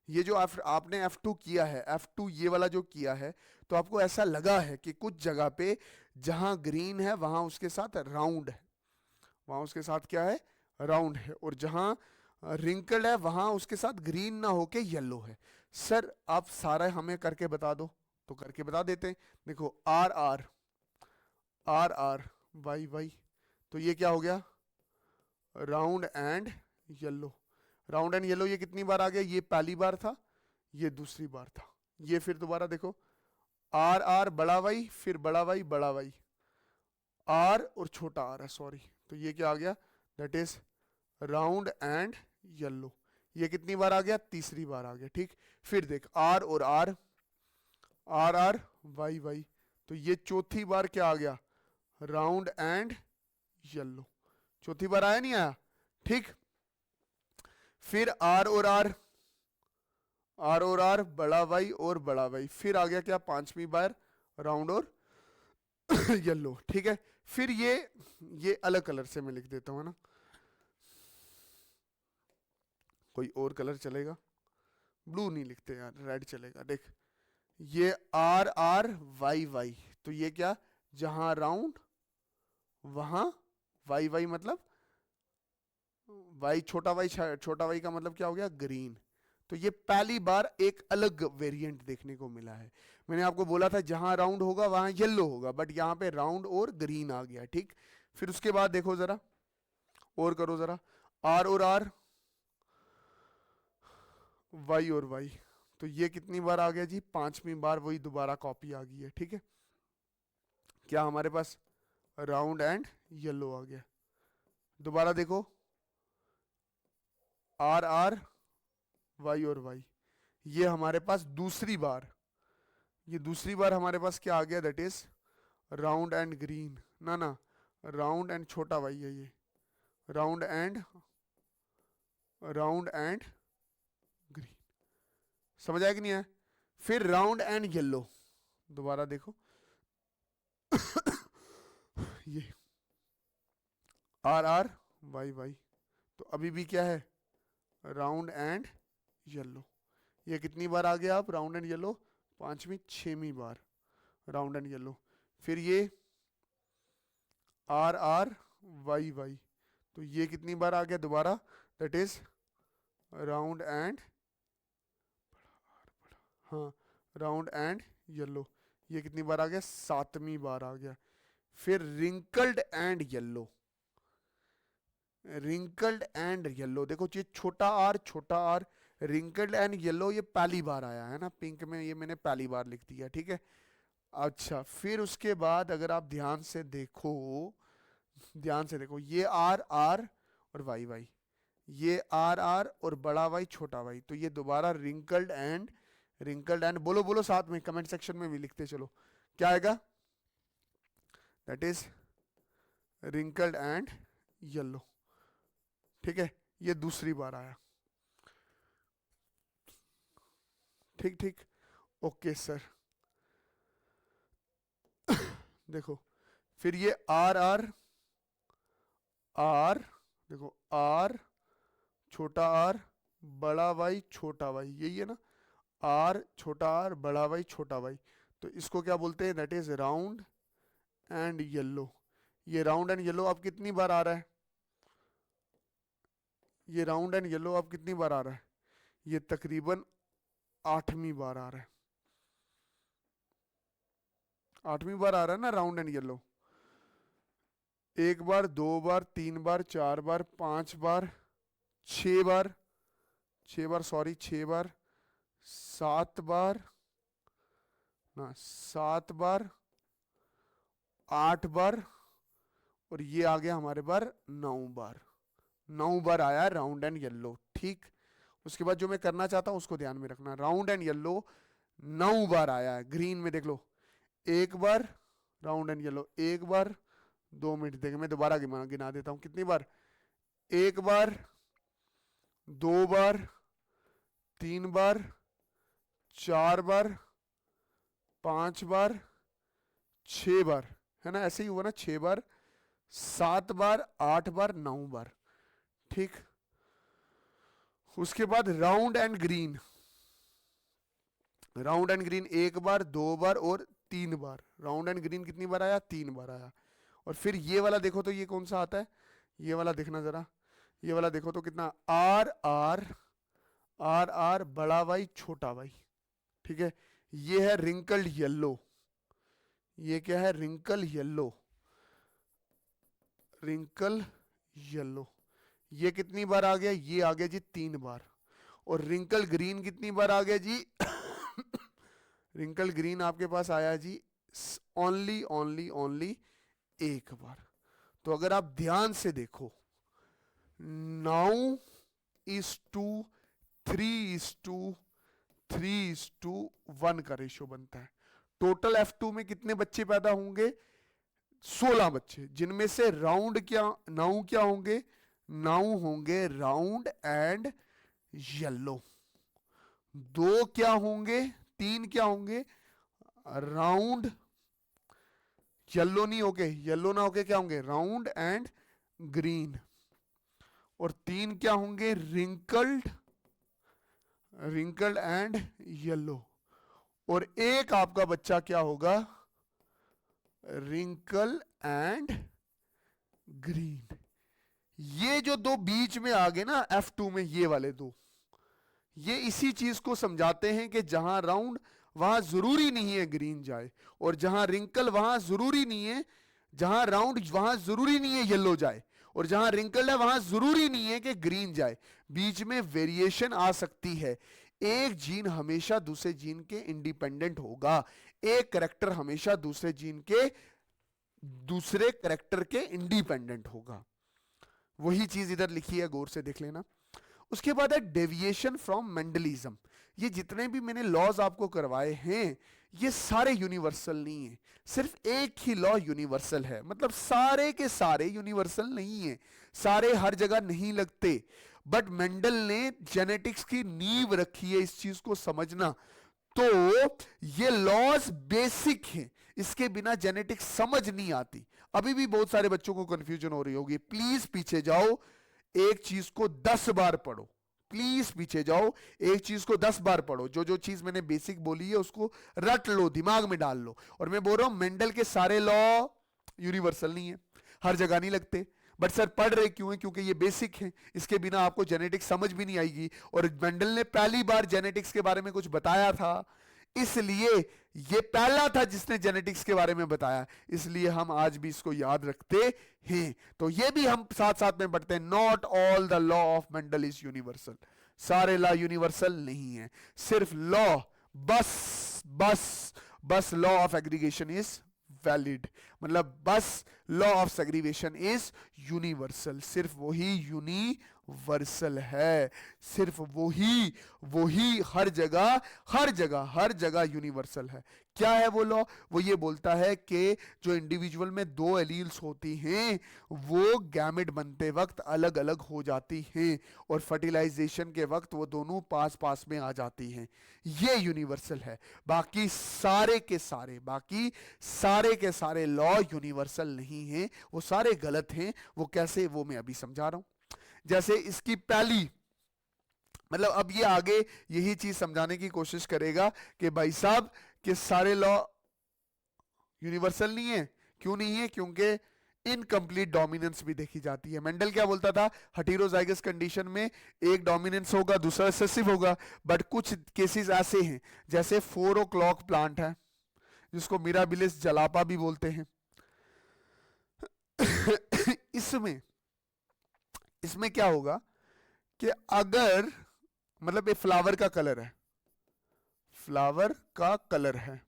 ये जो आपने F2 किया है, F2 ये वाला जो किया है, तो आपको ऐसा लगा है कि कुछ जगह पे जहां ग्रीन है वहां उसके साथ राउंड है, वहां उसके साथ क्या है, राउंड है, और जहां रिंकल्ड है वहां उसके साथ ग्रीन ना होके येलो है। सर आप सारा हमें करके बता दो, तो करके बता देते हैं। देखो R R, R R Y Y, तो ये क्या हो गया, round and yellow, round and yellow, ये कितनी बार आ गया, ये पहली बार था, ये दूसरी बार था, ये फिर दोबारा देखो, आर आर बड़ा वाई, फिर बड़ा वाई बड़ा वाई, आर और छोटा आर है, सॉरी, तो ये क्या आ गया, that is round and yellow, ये कितनी बार आ गया, तीसरी बार आ गया। ठीक, फिर देख आर और R, R R Y Y, तो ये चौथी बार क्या आ गया, राउंड एंड येलो, चौथी बार आया नहीं आया। ठीक, फिर आर और आर, आर और आर बड़ा वाई और बड़ा वाई, फिर आ गया क्या, पांचवी बार राउंड और येलो। ठीक है, फिर ये अलग कलर से मैं लिख देता हूं, है ना, कोई और कलर चलेगा, ब्लू नहीं लिखते यार, रेड चलेगा। देख, ये आर आर वाई वाई, तो ये क्या, जहां राउंड वहां वाई वाई, मतलब वाई छोटा वाई, छोटा वाई का मतलब क्या हो गया, ग्रीन। तो ये पहली बार एक अलग वेरिएंट देखने को मिला है। मैंने आपको बोला था जहां राउंड होगा वहां येलो होगा, बट यहां पे राउंड और ग्रीन आ गया। ठीक, फिर उसके बाद देखो जरा, और करो जरा, आर और आर, वाई और वाई, तो ये कितनी बार आ गया जी, पांचवी बार वही दोबारा कॉपी आ गई है। ठीक है, क्या हमारे पास राउंड एंड येलो आ गया। दोबारा देखो, आर आर वाई और वाई, ये हमारे पास दूसरी बार, ये दूसरी बार हमारे पास क्या आ गया, that is round and green, ना राउंड एंड छोटा वाई है ये, राउंड एंड ग्रीन, समझ आया कि नहीं है। फिर राउंड एंड येलो, दोबारा देखो, ये आर आर वाई वाई, तो अभी भी क्या है, राउंड एंड येलो, ये कितनी बार आ गया आप, राउंड एंड येलो, पांचवी छठवीं बार राउंड एंड येलो। फिर ये आर आर वाई वाई, तो ये कितनी बार आ गया दोबारा, दैट इज राउंड एंड, हाँ, राउंड एंड येलो, ये कितनी बार आ गया, सातवीं बार आ गया। फिर wrinkled and yellow, wrinkled and yellow, देखो ये छोटा आर, रिंकल्ड एंड येलो, ये पहली बार आया है ना, पिंक में ये मैंने पहली बार लिख दिया। ठीक है, अच्छा, फिर उसके बाद अगर आप ध्यान से देखो, ध्यान से देखो, ये आर आर और वाई वाई, ये आर आर और बड़ा वाई छोटा वाई, तो ये दोबारा रिंकल्ड एंड, बोलो बोलो साथ में, कमेंट सेक्शन में भी लिखते चलो, क्या आएगा, that is wrinkled and yellow. ठीक है, ये दूसरी बार आया। ठीक ठीक, ओके सर। देखो, फिर ये आर आर आर, देखो आर छोटा आर बड़ा वाई छोटा वाई, यही है ना, आर छोटा आर बड़ा वाई छोटा वाई, तो इसको क्या बोलते हैं, that is round and yellow. ये राउंड एंड येलो अब कितनी बार आ रहा है, ये राउंड एंड येलो अब कितनी बार आ रहा है, ये तकरीबन आठवीं बार आ रहा है, आठवीं बार आ रहा है ना राउंड एंड येलो। एक बार, दो बार, तीन बार, चार बार, पांच बार, 6 बार, 6 बार सॉरी 6 बार, 7 बार ना, 7 बार, 8 बार, और ये आ गया हमारे बार 9 बार। 9 बार आया राउंड एंड येलो, ठीक। उसके बाद जो मैं करना चाहता हूं उसको ध्यान में रखना, राउंड एंड येलो 9 बार आया है। ग्रीन में देख लो, 1 बार राउंड एंड येलो, 1 बार, 2 मिनट देखें, मैं दोबारा गिना देता हूं कितनी बार, 1 बार, 2 बार, 3 बार, 4 बार, 5 बार, 6 बार, है ना, ऐसे ही हुआ ना, 6 बार, 7 बार, 8 बार, 9 बार, ठीक। उसके बाद round and green, round and green 1 बार, 2 बार और 3 बार। राउंड एंड ग्रीन कितनी बार आया, 3 बार आया। और फिर ये वाला देखो तो ये कौन सा आता है, ये वाला देखना जरा, ये वाला देखो तो कितना, आर आर, आर आर, बड़ा वाई छोटा वाई, ठीक है। ये है रिंकल्ड येलो, ये क्या है, रिंकल येलो, रिंकल येलो। ये कितनी बार आ गया, ये आ गया जी 3 बार। और रिंकल ग्रीन कितनी बार आ गया जी रिंकल ग्रीन आपके पास आया जी ओनली ओनली ओनली 1 बार। तो अगर आप ध्यान से देखो, 9:3:3:1 का रेशियो बनता है। टोटल F2 में कितने बच्चे पैदा होंगे, 16 बच्चे, जिनमें से राउंड क्या 9 क्या होंगे, 9 होंगे राउंड एंड येलो, 2 क्या होंगे, 3 क्या होंगे राउंड, येलो नहीं होके, येलो ना होके क्या होंगे, राउंड एंड ग्रीन, और 3 क्या होंगे रिंकल्ड, रिंकल्ड एंड येलो, और एक आपका बच्चा क्या होगा, रिंकल एंड ग्रीन। ये जो दो बीच में आ गए ना F2 में, ये वाले दो, ये इसी चीज को समझाते हैं कि जहां राउंड वहां जरूरी नहीं है ग्रीन जाए, और जहां रिंकल वहां जरूरी नहीं है, जहां राउंड वहां जरूरी नहीं है येलो जाए, और जहां रिंकल है वहां जरूरी नहीं है कि ग्रीन जाए। बीच में वेरिएशन आ सकती है। एक जीन हमेशा दूसरे जीन के इंडिपेंडेंट होगा, एक करेक्टर हमेशा दूसरे जीन के दूसरे करेक्टर के इंडिपेंडेंट होगा। वही चीज इधर लिखी है, गौर से देख लेना। उसके बाद है डेविएशन फ्रॉम मेंडलिज्म। ये जितने भी मैंने लॉज आपको करवाए हैं, ये सारे यूनिवर्सल नहीं है, सिर्फ एक ही लॉ यूनिवर्सल है। मतलब सारे के सारे यूनिवर्सल नहीं है, सारे हर जगह नहीं लगते, बट मेंडल ने जेनेटिक्स की नींव रखी है इस चीज को समझना। तो ये लॉज बेसिक हैं, इसके बिना जेनेटिक्स समझ नहीं आती। अभी भी बहुत सारे बच्चों को कंफ्यूजन हो रही होगी, प्लीज पीछे जाओ, एक चीज को 10 बार पढ़ो, प्लीज पीछे जाओ, एक चीज को 10 बार पढ़ो। जो जो चीज मैंने बेसिक बोली है उसको रट लो, दिमाग में डाल लो। और मैं बोल रहा हूं मेंडल के सारे लॉ यूनिवर्सल नहीं है, हर जगह नहीं लगते, बट सर पढ़ रहे क्यों है, क्योंकि ये बेसिक है, इसके बिना आपको जेनेटिक्स समझ भी नहीं आएगी। और मेंडल ने पहली बार जेनेटिक्स के बारे में कुछ बताया था, इसलिए ये पहला था जिसने जेनेटिक्स के बारे में बताया, इसलिए हम आज भी इसको याद रखते हैं। तो ये भी हम साथ साथ में पढ़ते हैं, not all the law of Mendel is universal. सारे लॉ यूनिवर्सल नहीं है, सिर्फ लॉ बस law of aggregation is valid, मतलब बस law of segregation is universal, सिर्फ वही यूनिवर्सल है, सिर्फ वही हर जगह यूनिवर्सल है। क्या है वो लॉ, वो ये बोलता है कि जो इंडिविजुअल में 2 एलील्स होती हैं वो गैमेट बनते वक्त अलग अलग हो जाती हैं, और फर्टिलाइजेशन के वक्त वो दोनों पास पास में आ जाती हैं। ये यूनिवर्सल है। बाकी सारे के सारे लॉ यूनिवर्सल नहीं हैं, वो सारे गलत हैं। वो कैसे, वो मैं अभी समझा रहा हूं। जैसे इसकी पहली, मतलब अब ये आगे यही चीज समझाने की कोशिश करेगा कि भाई साहब कि सारे लॉ यूनिवर्सल नहीं है। क्यों नहीं है, क्योंकि इनकम्प्लीट डोमिनेंस भी देखी जाती है। मेंडल क्या बोलता था, हेटेरोजाइगस कंडीशन में एक डोमिनेंस होगा, दूसरा रिसेसिव होगा, बट कुछ केसेस ऐसे हैं, जैसे 4 o'clock प्लांट है जिसको मिराबिलिस जलापा भी बोलते हैं। इसमें क्या होगा कि अगर मतलब ये फ्लावर का कलर है, फ्लावर का कलर है,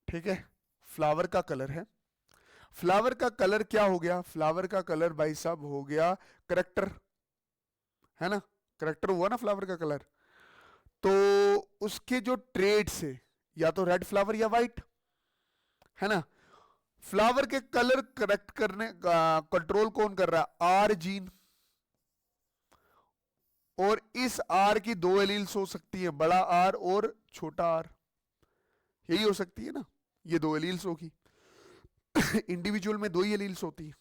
ठीक है, फ्लावर का कलर है, फ्लावर का कलर क्या हो गया, फ्लावर का कलर भाई साहब हो गया करेक्टर, है ना, करेक्टर हुआ ना फ्लावर का कलर। तो उसके जो ट्रेड्स है, या तो रेड फ्लावर या वाइट, है ना। फ्लावर के कलर करेक्ट करने का कंट्रोल कौन कर रहा है, आर जीन। और इस आर की दो एलील्स हो सकती है, बड़ा आर और छोटा आर, यही हो सकती है ना, ये दो एलील्स होगी। इंडिविजुअल में दो ही एलील्स होती है।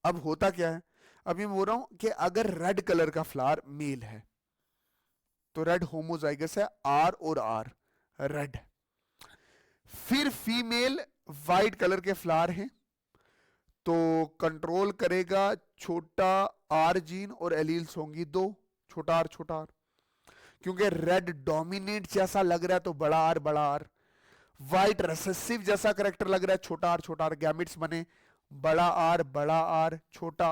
अब होता क्या है, अभी मैं बोल रहा हूं कि अगर रेड कलर का फ्लावर मेल है तो रेड होमोजाइगस है, आर और आर रेड। फिर फीमेल वाइट कलर के फ्लावर हैं तो कंट्रोल करेगा छोटा आर जीन और एलील्स होंगी दो, छोटा आर छोटा आर। क्योंकि रेड डोमिनेट जैसा लग रहा है तो बड़ा आर बड़ा आर, वाइट रेसेसिव जैसा करेक्टर लग रहा है छोटा आर छोटा आर, गैमेट्स बने बड़ा आर छोटा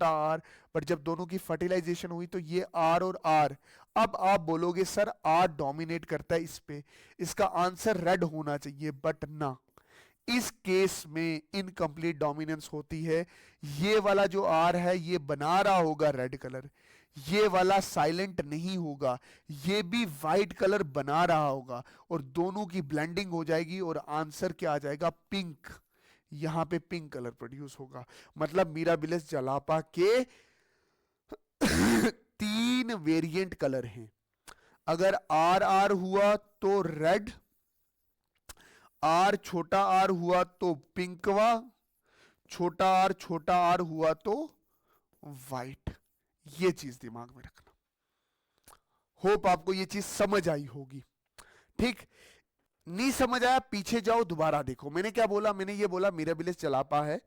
आर। बट जब दोनों की फर्टिलाइजेशन हुई तो ये आर और आर। अब आप बोलोगे सर आर डोमिनेट करता है इस पे, इसका आंसर रेड होना चाहिए, बट ना, इस केस में इनकम्प्लीट डोमिनेंस होती है। ये वाला जो आर है ये बना रहा होगा रेड कलर, ये वाला साइलेंट नहीं होगा, ये भी वाइट कलर बना रहा होगा, और दोनों की ब्लेंडिंग हो जाएगी और आंसर क्या आ जाएगा, पिंक। यहां पे पिंक कलर प्रोड्यूस होगा। मतलब मिराबिलिस जलापा के तीन वेरिएंट कलर हैं। अगर आर आर हुआ तो रेड, आर छोटा आर हुआ तो पिंकवा, छोटा आर हुआ तो वाइट। ये चीज दिमाग में रखना। होप आपको ये चीज समझ आई होगी। ठीक, नहीं समझ आया पीछे जाओ दोबारा देखो। मैंने क्या बोला, मैंने ये बोला मिराबिलिस जलापा है,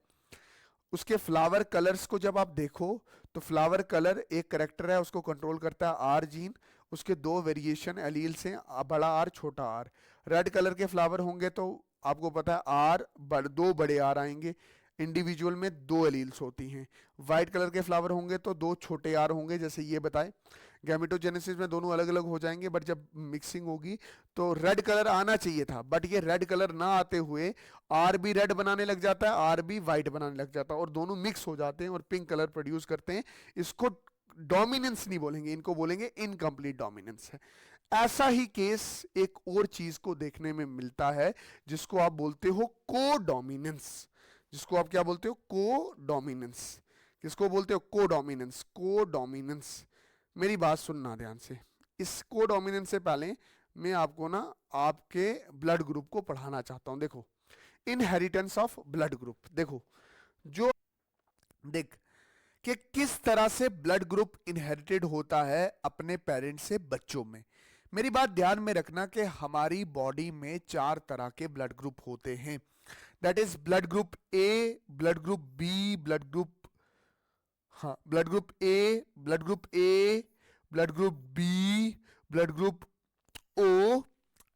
उसके फ्लावर कलर्स को जब आप देखो तो फ्लावर कलर एक करेक्टर है, उसको कंट्रोल करता है आर जीन, उसके दो वेरिएशन एलील्स हैं, बड़ा आर छोटा आर। रेड कलर के फ्लावर होंगे तो आपको पता है आर दो बड़े आर आएंगे, इंडिविजुअल में दो एलील्स होती हैं। वाइट कलर के फ्लावर होंगे तो दो छोटे आर होंगे, जैसे ये बताए। गैमेटोजेनेसिस में दोनों अलग अलग हो जाएंगे, बट जब मिक्सिंग होगी तो रेड कलर आना चाहिए था, बट ये रेड कलर ना आते हुए आर भी रेड बनाने लग जाता है, आर भी वाइट बनाने लग जाता है, और दोनों मिक्स हो जाते हैं और पिंक कलर प्रोड्यूस करते हैं। इसको डोमिनेंस नहीं बोलेंगे, इनको बोलेंगे इनकम्प्लीट डोमिनेंस है। ऐसा ही केस एक और चीज को देखने में मिलता है जिसको आप बोलते हो को डोमिनेंस, जिसको आप क्या बोलते हो, को डोमिनेंस। किसको बोलते हो, को डोमिनेंस, को डोमिनेंस। मेरी बात सुनना ध्यान से। इस को डोमिनेंस से पहले मैं आपको ना आपके ब्लड ग्रुप को पढ़ाना चाहता हूं। देखो, इनहेरिटेंस ऑफ ब्लड ग्रुप, देखो जो देख कि किस तरह से ब्लड ग्रुप इनहेरिटेड होता है अपने पेरेंट्स से बच्चों में। मेरी बात ध्यान में रखना कि हमारी बॉडी में चार तरह के ब्लड ग्रुप होते हैं। That is blood group A, blood group B, blood group, हाँ, blood group A, blood group A, blood group B, blood group O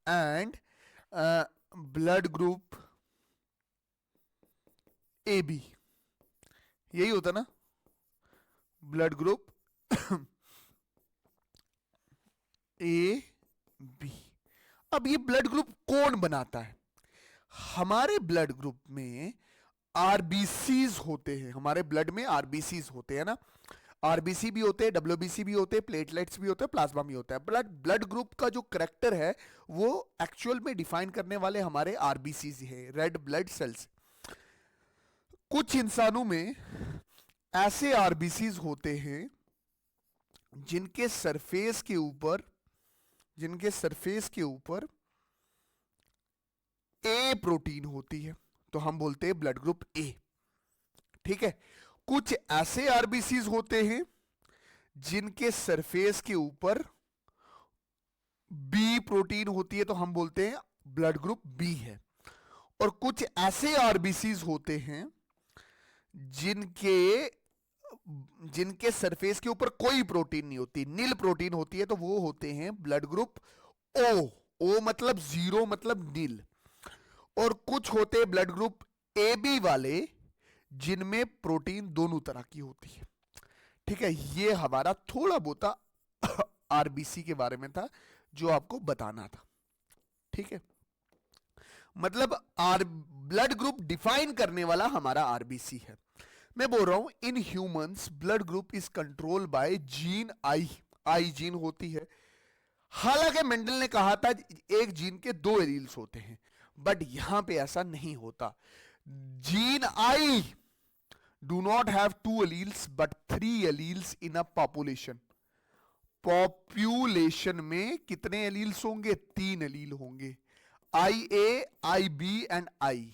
and blood group A B. यही होता ना ब्लड ग्रुप ए बी। अब ये ब्लड ग्रुप कौन बनाता है, हमारे ब्लड ग्रुप में आरबीसीज होते हैं, हमारे ब्लड में आरबीसीज होते हैं ना, आरबीसी भी होते हैं, डब्ल्यूबीसी भी होते हैं, प्लेटलेट्स भी होते हैं, प्लाज्मा भी होता है। ब्लड ग्रुप का जो करेक्टर है वो एक्चुअल में डिफाइन करने वाले हमारे आरबीसीज है, रेड ब्लड सेल्स। कुछ इंसानों में ऐसे आरबीसीज होते हैं जिनके सरफेस के ऊपर, जिनके सरफेस के ऊपर ए प्रोटीन होती है, तो हम बोलते हैं ब्लड ग्रुप ए। ठीक है, कुछ ऐसे आरबीसीज होते हैं जिनके सरफेस के ऊपर बी प्रोटीन होती है, तो हम बोलते हैं ब्लड ग्रुप बी है। और कुछ ऐसे आरबीसीज होते हैं जिनके जिनके सरफेस के ऊपर कोई प्रोटीन नहीं होती, नील प्रोटीन होती है, तो वो होते हैं ब्लड ग्रुप ओ। ओ मतलब जीरो, मतलब नील। और कुछ होते हैं ब्लड ग्रुप ए बी वाले जिनमें प्रोटीन दोनों तरह की होती है। ठीक है, ये हमारा थोड़ा बहुत आरबीसी के बारे में था जो आपको बताना था। ठीक है, मतलब आर ब्लड ग्रुप डिफाइन करने वाला हमारा आरबीसी है। मैं बोल रहा हूं in humans blood group is control bye gene I, I gene होती है। हालांकि मेंडल ने कहा था एक जीन के दो एलील्स होते हैं, बट यहां पे ऐसा नहीं होता। Gene I do not have two alleles but three alleles in a population. Population में कितने एलील्स होंगे? तीन एलील होंगे, I A, I B and I.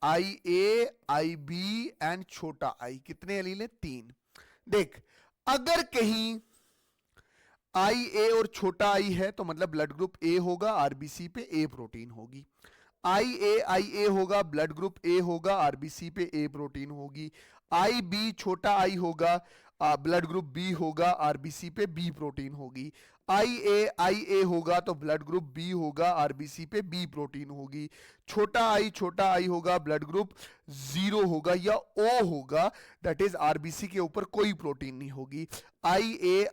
I A, I B and छोटा आई, कितने एलील है? तीन। देख, अगर कहीं आई ए और छोटा आई है तो मतलब ब्लड ग्रुप ए होगा, आरबीसी पे ए प्रोटीन होगी। आई ए होगा, ब्लड ग्रुप ए होगा, आरबीसी पे ए प्रोटीन होगी। आई बी छोटा आई होगा, ब्लड ग्रुप बी होगा, आरबीसी पे बी प्रोटीन होगी। आई ए होगा तो ब्लड ग्रुप बी होगा, आरबीसी पे बी प्रोटीन होगी। छोटा आई होगा, ब्लड ग्रुप जीरो होगा या ओ होगा, दैट इज आरबीसी के ऊपर कोई प्रोटीन नहीं होगी। आई ए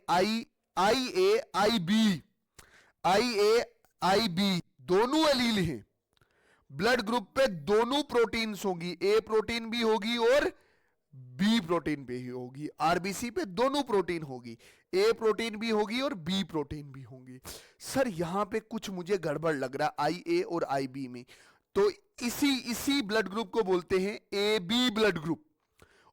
आई बी दोनों एलील हैं, ब्लड ग्रुप पे दोनों प्रोटीन्स होगी, ए प्रोटीन भी होगी और बी प्रोटीन भी होगी। आरबीसी पे दोनों प्रोटीन होगी, ए प्रोटीन भी होगी और बी प्रोटीन भी होगी। सर यहां पे कुछ मुझे गड़बड़ लग रहा है आई ए और आई बी में, तो इसी ब्लड ग्रुप को बोलते हैं ए बी ब्लड ग्रुप।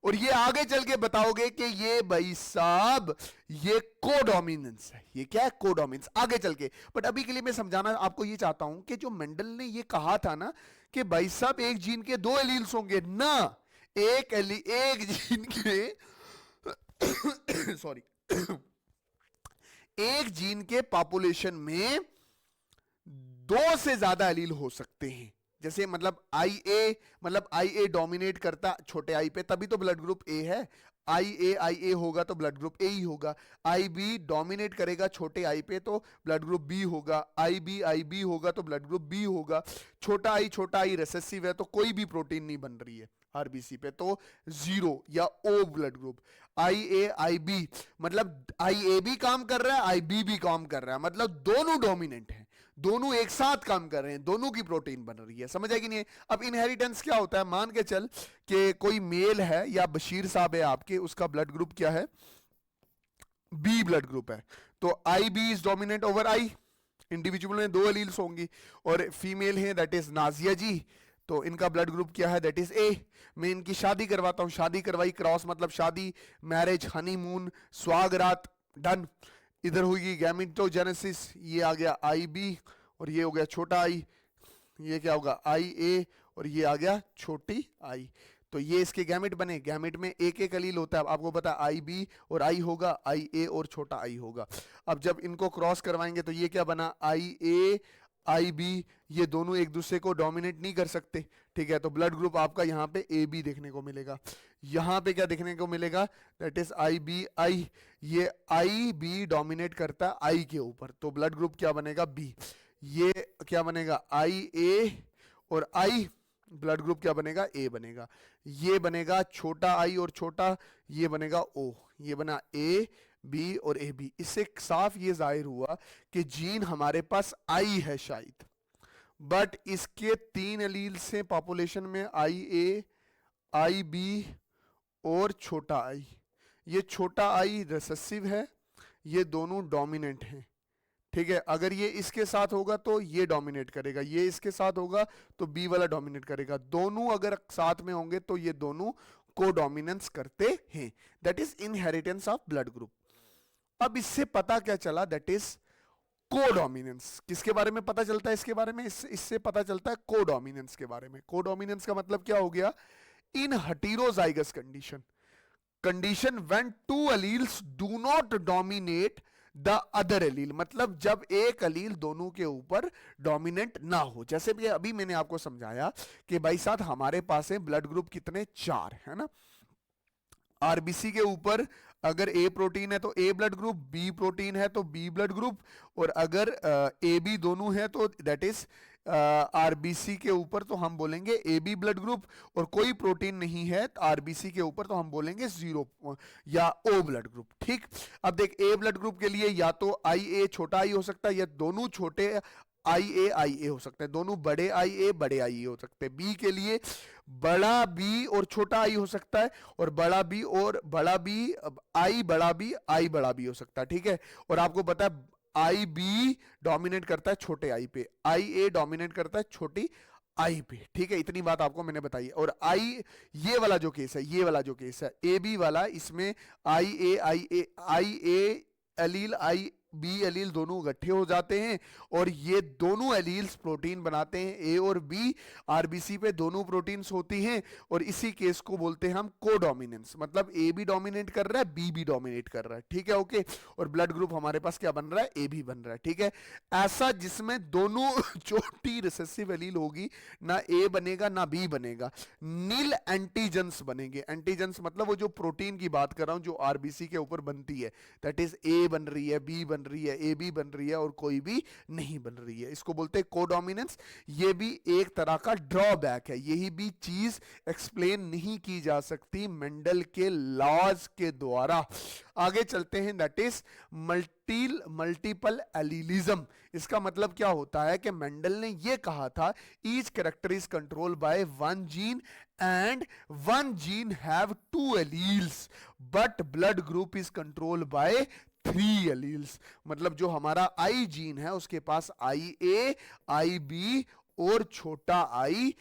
और ये आगे चल के बताओगे कि ये भाई साहब ये कोडोमिनेंस है। ये क्या है? कोडोमिनेंस, आगे चल के। बट अभी के लिए मैं समझाना आपको ये चाहता हूं कि जो मेंडल ने ये कहा था ना कि भाई साहब एक जीन के दो एलील्स होंगे ना, एक जीन के सॉरी एक जीन के पॉपुलेशन में दो से ज्यादा एलील हो सकते हैं। जैसे मतलब आई ए डोमिनेट करता छोटे आई पे, तभी तो ब्लड ग्रुप ए है। आई ए होगा तो ब्लड ग्रुप ए ही होगा। आई बी डोमिनेट करेगा छोटे आई पे तो ब्लड ग्रुप बी होगा। आई बी होगा तो ब्लड ग्रुप बी होगा। छोटा आई रेसेसिव है तो कोई भी प्रोटीन नहीं बन रही है आरबीसी पे, तो जीरो या ओ ब्लड ग्रुप। आई बी मतलब आई ए भी काम कर रहा है, आई बी भी काम कर रहा है, मतलब दोनों डोमिनेंट हैं, दोनों एक साथ काम कर रहे हैं, दोनों की प्रोटीन बन रही है। समझ है कि नहीं? अब इनहेरिटेंस क्या होता है? मान के चल कि कोई मेल है या बशीर साहब है आपके, उसका ब्लड ग्रुप क्या है? बी ब्लड ग्रुप है, तो I B is dominant over I. Individual में दो एलील्स होंगी, और फीमेल है दैट इज नाजिया जी, तो इनका ब्लड ग्रुप क्या है? That is a. मैं इनकी शादी करवाता हूं, शादी करवाई, क्रॉस मतलब शादी, मैरिज, हनीमून, स्वागरात, डन। इधर होगी गैमेटोजेनेसिस, ये आ गया आई बी और ये हो गया छोटा आई, ये क्या होगा? आई ए और ये आ गया छोटी आई। तो ये इसके गैमेट बने। गैमेट में एक एक एलील होता है, आपको पता है आई बी और आई होगा, आई ए और छोटा आई होगा। अब जब इनको क्रॉस करवाएंगे तो ये क्या बना? आई ए आई बी, ये दोनों एक दूसरे को डोमिनेट नहीं कर सकते, ठीक है? तो ब्लड ग्रुप आपका यहाँ पे ए बी देखने को मिलेगा। यहाँ पे क्या देखने को मिलेगा? That is I B I. ये आई बी डोमिनेट करता है आई के ऊपर, तो ब्लड ग्रुप क्या बनेगा? बी। ये क्या बनेगा? आई ए और आई, ब्लड ग्रुप क्या बनेगा? ए बनेगा। ये बनेगा छोटा आई और छोटा, ये बनेगा ओ, ये बना ए बी और ए बी। इससे साफ ये जाहिर हुआ कि जीन हमारे पास आई है शायद, बट इसके तीन एलील से पॉपुलेशन में, आई ए, आई बी और छोटा आई। ये छोटा आई रिसेसिव है, ये दोनों डोमिनेंट हैं, ठीक है? अगर ये इसके साथ होगा तो ये डोमिनेट करेगा, ये इसके साथ होगा तो बी वाला डोमिनेट करेगा। दोनों अगर साथ में होंगे तो ये दोनों को डोमिनेंस करते हैं। That is inheritance of blood group. अब इससे पता क्या चला? That is codominance. किसके बारे में पता चलता है? इसके बारे में इससे पता चलता है कोडोमिनेंस के बारे में। कोडोमिनेंस का मतलब क्या हो गया? In heterozygous condition when two alleles do not dominate the other allele, मतलब जब एक एलील दोनों के ऊपर डोमिनेंट ना हो। जैसे भी अभी मैंने आपको समझाया कि भाई साहब हमारे पास है ब्लड ग्रुप कितने? 4 है ना। आरबीसी के ऊपर अगर ए प्रोटीन है तो ए ब्लड ग्रुप, बी प्रोटीन है तो बी ब्लड ग्रुप, और अगर ए बी दोनों है तो दैट इज आरबीसी के ऊपर तो हम बोलेंगे ए बी ब्लड ग्रुप, और कोई प्रोटीन नहीं है आरबीसी के ऊपर तो हम बोलेंगे जीरो या ओ ब्लड ग्रुप। ठीक, अब देख ए ब्लड ग्रुप के लिए या तो आई ए छोटा आई हो सकता है, या दोनों छोटे आई ए हो सकते हैं, दोनों बड़े आई ए बड़े आई ए हो सकते हैं। बी के लिए बड़ा बी और छोटा आई हो सकता है, और बड़ा बी और बड़ा बी आई बड़ा बी हो सकता है। ठीक है, और आपको पता है आई बी डोमिनेट करता है छोटे आई पे, आई ए डोमिनेट करता है छोटी आई पे। ठीक है, इतनी बात आपको मैंने बताई। और आई ये वाला जो केस है, ये वाला जो केस है ए बी वाला, इसमें I A allele I B allele दोनों इकट्ठे हो जाते हैं, और ये दोनों एलील्स प्रोटीन बनाते हैं ए और बी। आरबीसी पे दोनों प्रोटीन्स होती हैं, और इसी केस को बोलते हैं हम कोडोमिनेंस, मतलब ए भी डोमिनेट कर रहा है बी भी डोमिनेट कर रहा है। ठीक है, ओके, और ब्लड ग्रुप हमारे पास क्या बन रहा है, ए भी बन रहा है। ठीक है, ऐसा जिसमें दोनों छोटी रिसेसिव एलील होगी, ना ए बनेगा ना बी बनेगा, नील एंटीजेंस बनेंगे। एंटीजेंस मतलब वो जो प्रोटीन की बात कर रहा हूं जो आरबीसी के ऊपर बनती है, दैट इज ए बन रही है, बी बन रही है, ए बी बन रही है, और कोई भी नहीं बन रही है, इसको बोलते हैं कोडोमिनेंस। ये भी एक तरह का ड्रॉबैक है, यही भी चीज एक्सप्लेन नहीं की जा सकती मेंडल के लॉज के द्वारा। आगे चलते हैं, दैट इज मल्टीपल एलीलिज्म। इसका मतलब क्या होता है कि मेंडल ने यह कहा था each character is control by one gene and one gene have two alleles, but blood group is control by 3 alleles. मतलब जो हमारा आई जीन है उसके पास आई ए आई बी और छोटा आई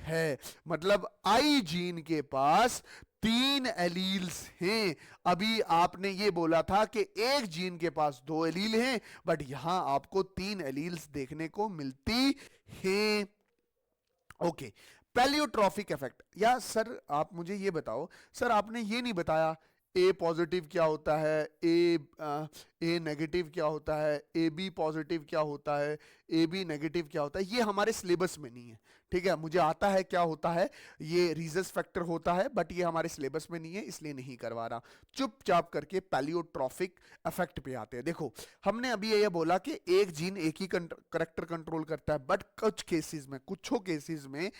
है, मतलब आई जीन के पास 3 एलील्स हैं। अभी आपने ये बोला था कि एक जीन के पास 2 एलील हैं, बट यहां आपको 3 एलील्स देखने को मिलती हैं। Okay, pleiotropic effect. या सर आप मुझे ये बताओ, सर आपने ये नहीं बताया ए पॉजिटिव क्या होता है, ए नेगेटिव क्या होता है, ए बी पॉजिटिव क्या होता है, ए बी नेगेटिव क्या होता है, ये हमारे सिलेबस में नहीं है। ठीक है, मुझे आता है क्या होता है, ये रीजस फैक्टर होता है, बट ये हमारे सिलेबस में नहीं है, इसलिए नहीं करवा रहा। चुपचाप करके पैलियोट्रॉफिक इफेक्ट पे आते हैं। देखो, हमने अभी ये बोला कि एक जीन एक ही करेक्टर कंट्रोल करता है, बट कुछ केसेस में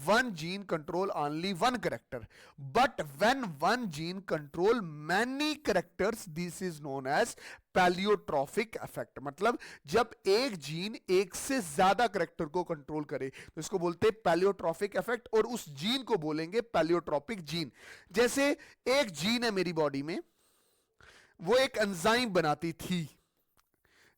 one gene control only one character, but when one gene control many characters, this is known as pleiotropic effect. मतलब जब एक जीन एक से ज्यादा करेक्टर को कंट्रोल करे तो इसको बोलते हैं पैलियोट्रॉफिक इफेक्ट, और उस जीन को बोलेंगे पैलियोट्रॉपिक जीन। जैसे एक जीन है मेरी बॉडी में, वो एक एंजाइम बनाती थी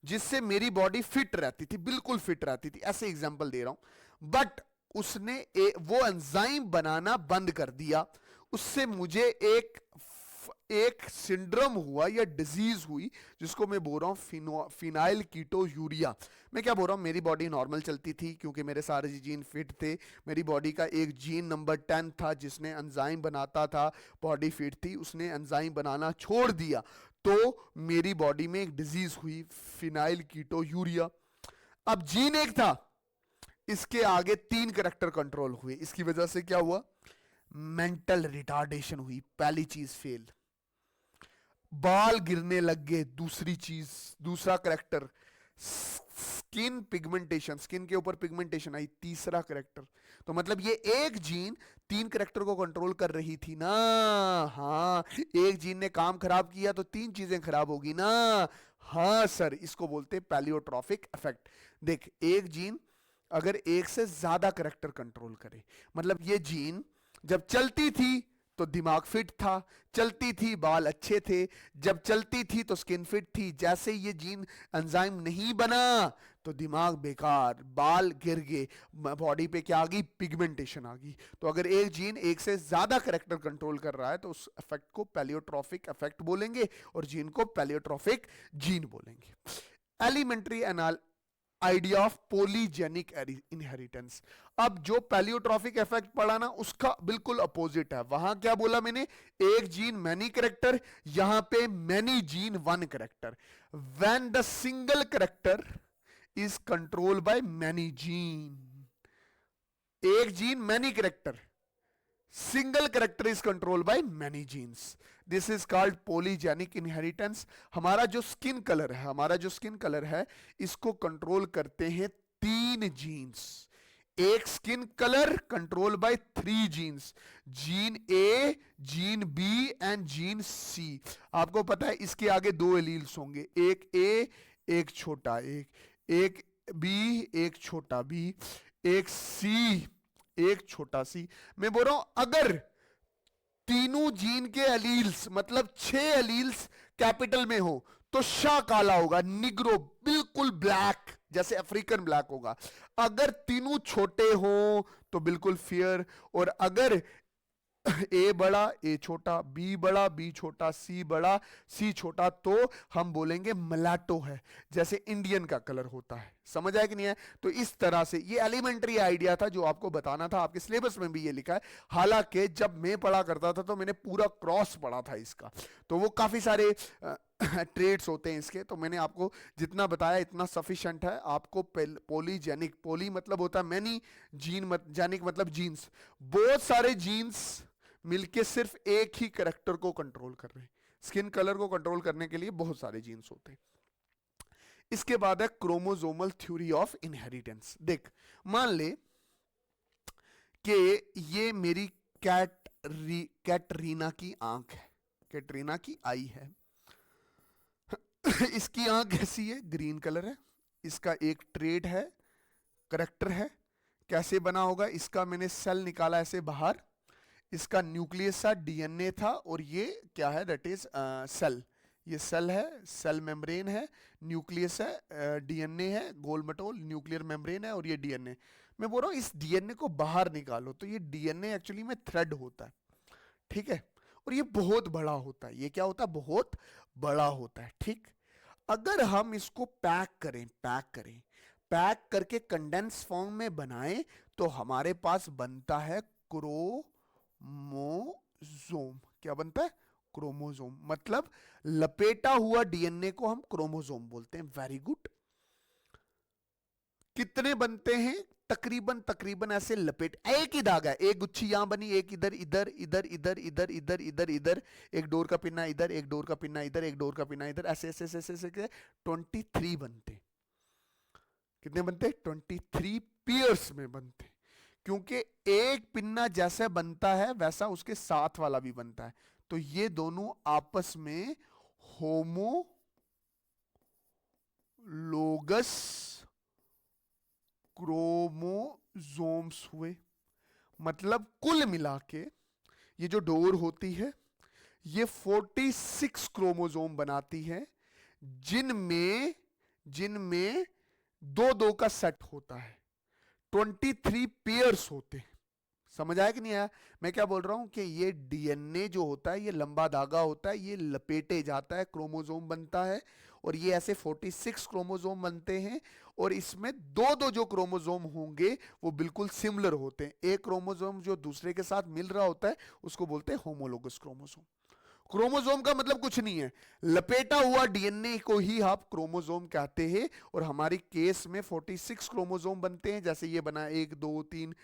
जिससे मेरी बॉडी फिट रहती थी, बिल्कुल फिट रहती थी, ऐसे एग्जांपल दे रहा हूं, बट उसने वो एंजाइम बनाना बंद कर दिया, उससे मुझे एक सिंड्रोम हुआ या डिजीज हुई जिसको मैं बोल रहा हूं फिनाइल कीटो यूरिया। मैं क्या बोल रहा हूं, मेरी बॉडी नॉर्मल चलती थी क्योंकि मेरे सारे जीन फिट थे, मेरी बॉडी का एक जीन नंबर 10 था जिसने एंजाइम बनाता था, बॉडी फिट थी, उसने एंजाइम बनाना छोड़ दिया तो मेरी बॉडी में एक डिजीज हुई फिनाइल कीटो यूरिया। अब जीन एक था, इसके आगे 3 कैरेक्टर कंट्रोल हुए, इसकी वजह से क्या हुआ, मेंटल रिटार्डेशन हुई, पहली चीज फेल, बाल गिरने लग गए, दूसरी चीज, दूसरा करेक्टर, स्किन पिगमेंटेशन, स्किन के ऊपर पिगमेंटेशन आई, तीसरा करेक्टर। तो मतलब ये एक जीन 3 करेक्टर को कंट्रोल कर रही थी ना। हाँ, एक जीन ने काम खराब किया तो 3 चीजें खराब होगी ना। हाँ सर, इसको बोलते हैं पैलियोट्रॉफिक इफेक्ट। देख, एक जीन अगर एक से ज्यादा करेक्टर कंट्रोल करे, मतलब ये जीन जब चलती थी तो दिमाग फिट था, चलती थी बाल अच्छे थे, जब चलती थी तो स्किन फिट थी, जैसे ये जीन एंजाइम नहीं बना तो दिमाग बेकार, बाल गिर गए, बॉडी पे क्या आ गई, पिगमेंटेशन आ गई। तो अगर एक जीन एक से ज्यादा करेक्टर कंट्रोल कर रहा है तो उस इफेक्ट को पैलियोट्रॉफिक इफेक्ट बोलेंगे और जीन को पैलियोट्रॉफिक जीन बोलेंगे। Elementary idea of polygenic inheritance. अब जो पैलियोट्रॉफिक इफेक्ट पढ़ा ना उसका बिल्कुल अपोजिट है। वहां क्या बोला मैंने, एक जीन मैनी करेक्टर, यहां पे many gene one character. When the single character is controlled by many gene, एक gene many character, single character is control by many genes, this is called polygenic inheritance. हमारा जो स्किन कलर है, इसको कंट्रोल करते हैं 3 जीन्स, एक skin colour control by 3 genes, gene A, gene B and gene C. आपको पता है इसके आगे 2 एलील्स होंगे, एक ए एक छोटा एक बी एक छोटा बी, एक सी एक छोटा सी। मैं बोल रहा हूं अगर तीनों जीन के एलील्स मतलब 6 एलील्स कैपिटल में हो तो शाह काला होगा, निग्रो बिल्कुल ब्लैक जैसे अफ्रीकन ब्लैक होगा। अगर तीनों छोटे हो तो बिल्कुल फेयर, और अगर ए बड़ा ए छोटा, बी बड़ा बी छोटा, सी बड़ा सी छोटा, तो हम बोलेंगे मलाटो है, जैसे इंडियन का कलर होता है। समझ आया कि नहीं है? तो इस तरह से ये एलिमेंट्री आइडिया था जो आपको बताना था, आपके सिलेबस में भी ये लिखा है। हालांकि जब मैं पढ़ा करता था तो मैंने पूरा क्रॉस पढ़ा था इसका, तो वो काफी सारे ट्रेड्स होते हैं इसके, तो मैंने आपको जितना बताया इतना सफिशिएंट है। आपको पॉलीजेनिक, पॉली मतलब होता है मैनी, जीन जेनिक मतलब जीन्स, बहुत सारे जीन्स मिलके सिर्फ एक ही कैरेक्टर को कंट्रोल कर रहे हैं। स्किन कलर को कंट्रोल करने के लिए बहुत सारे जीन्स होते हैं। इसके बाद है क्रोमोसोमल थ्योरी ऑफ इनहेरिटेंस। देख, मान ले कि ये मेरी कैटरीना की आंख है, कैटरीना की आई है। इसकी आंख ऐसी है, ग्रीन कलर है, इसका एक ट्रेड है, करेक्टर है। कैसे बना होगा इसका, मैंने सेल निकाला ऐसे बाहर, इसका न्यूक्लियस था, डीएनए था, और ये क्या है, दैट इज सेल। ये सेल है, सेल मेम्ब्रेन है, न्यूक्लियस है, डीएनए है, गोल मटोल न्यूक्लियर मेम्ब्रेन है, और ये डीएनए। मैं बोल रहा हूं इस डीएनए को बाहर निकालो तो ये डीएनए एक्चुअली में थ्रेड होता है, ठीक है, और ये बहुत बड़ा होता है। ये क्या होता है, बहुत बड़ा होता है, ठीक। अगर हम इसको पैक करके कंडेंस फॉर्म में बनाएं तो हमारे पास बनता है क्रोमोसोम। क्या बनता है, क्रोमोसोम, मतलब लपेटा हुआ डीएनए को हम क्रोमोसोम बोलते हैं। Very good. कितने बनते हैं, तकरीबन ऐसे लपेट, एक ही धागा है, एक गुच्छी यहां बनी, एक इधर इधर इधर इधर इधर इधर इधर इधर, एक डोर का पिन्ना इधर, एक डोर का पिन्ना इधर, एक डोर का पिन्ना इधर, ऐसे ऐसे ऐसे ऐसे 23 बनते। कितने बनते, 23 पेयर्स में बनते, क्योंकि एक पिन्ना जैसे बनता है वैसा उसके साथ वाला भी बनता है। तो ये दोनों आपस में होमोलोगस क्रोमोसोम्स हुए। मतलब कुल मिला के ये जो डोर होती है ये 46 क्रोमोसोम बनाती है, जिनमें दो दो का सेट होता है, 23 पेयर्स होते हैं। समझ आया कि नहीं आया? मैं क्या बोल रहा हूं कि ये डीएनए जो होता है ये लंबा धागा होता है, ये लपेटे जाता है, क्रोमोसोम बनता है, और ये ऐसे 46 क्रोमोसोम बनते हैं, और इसमें दो दो जो क्रोमोसोम होंगे वो बिल्कुल सिमिलर होते हैं। एक क्रोमोसोम जो दूसरे के साथ मिल रहा होता है उसको बोलते हैं होमोलोगस क्रोमोसोम। क्रोमोसोम का मतलब कुछ नहीं है, लपेटा हुआ डीएनए को ही आप क्रोमोसोम कहते हैं, और हमारी केस में 46 क्रोमोसोम बनते हैं। जैसे ये बना 1 2 3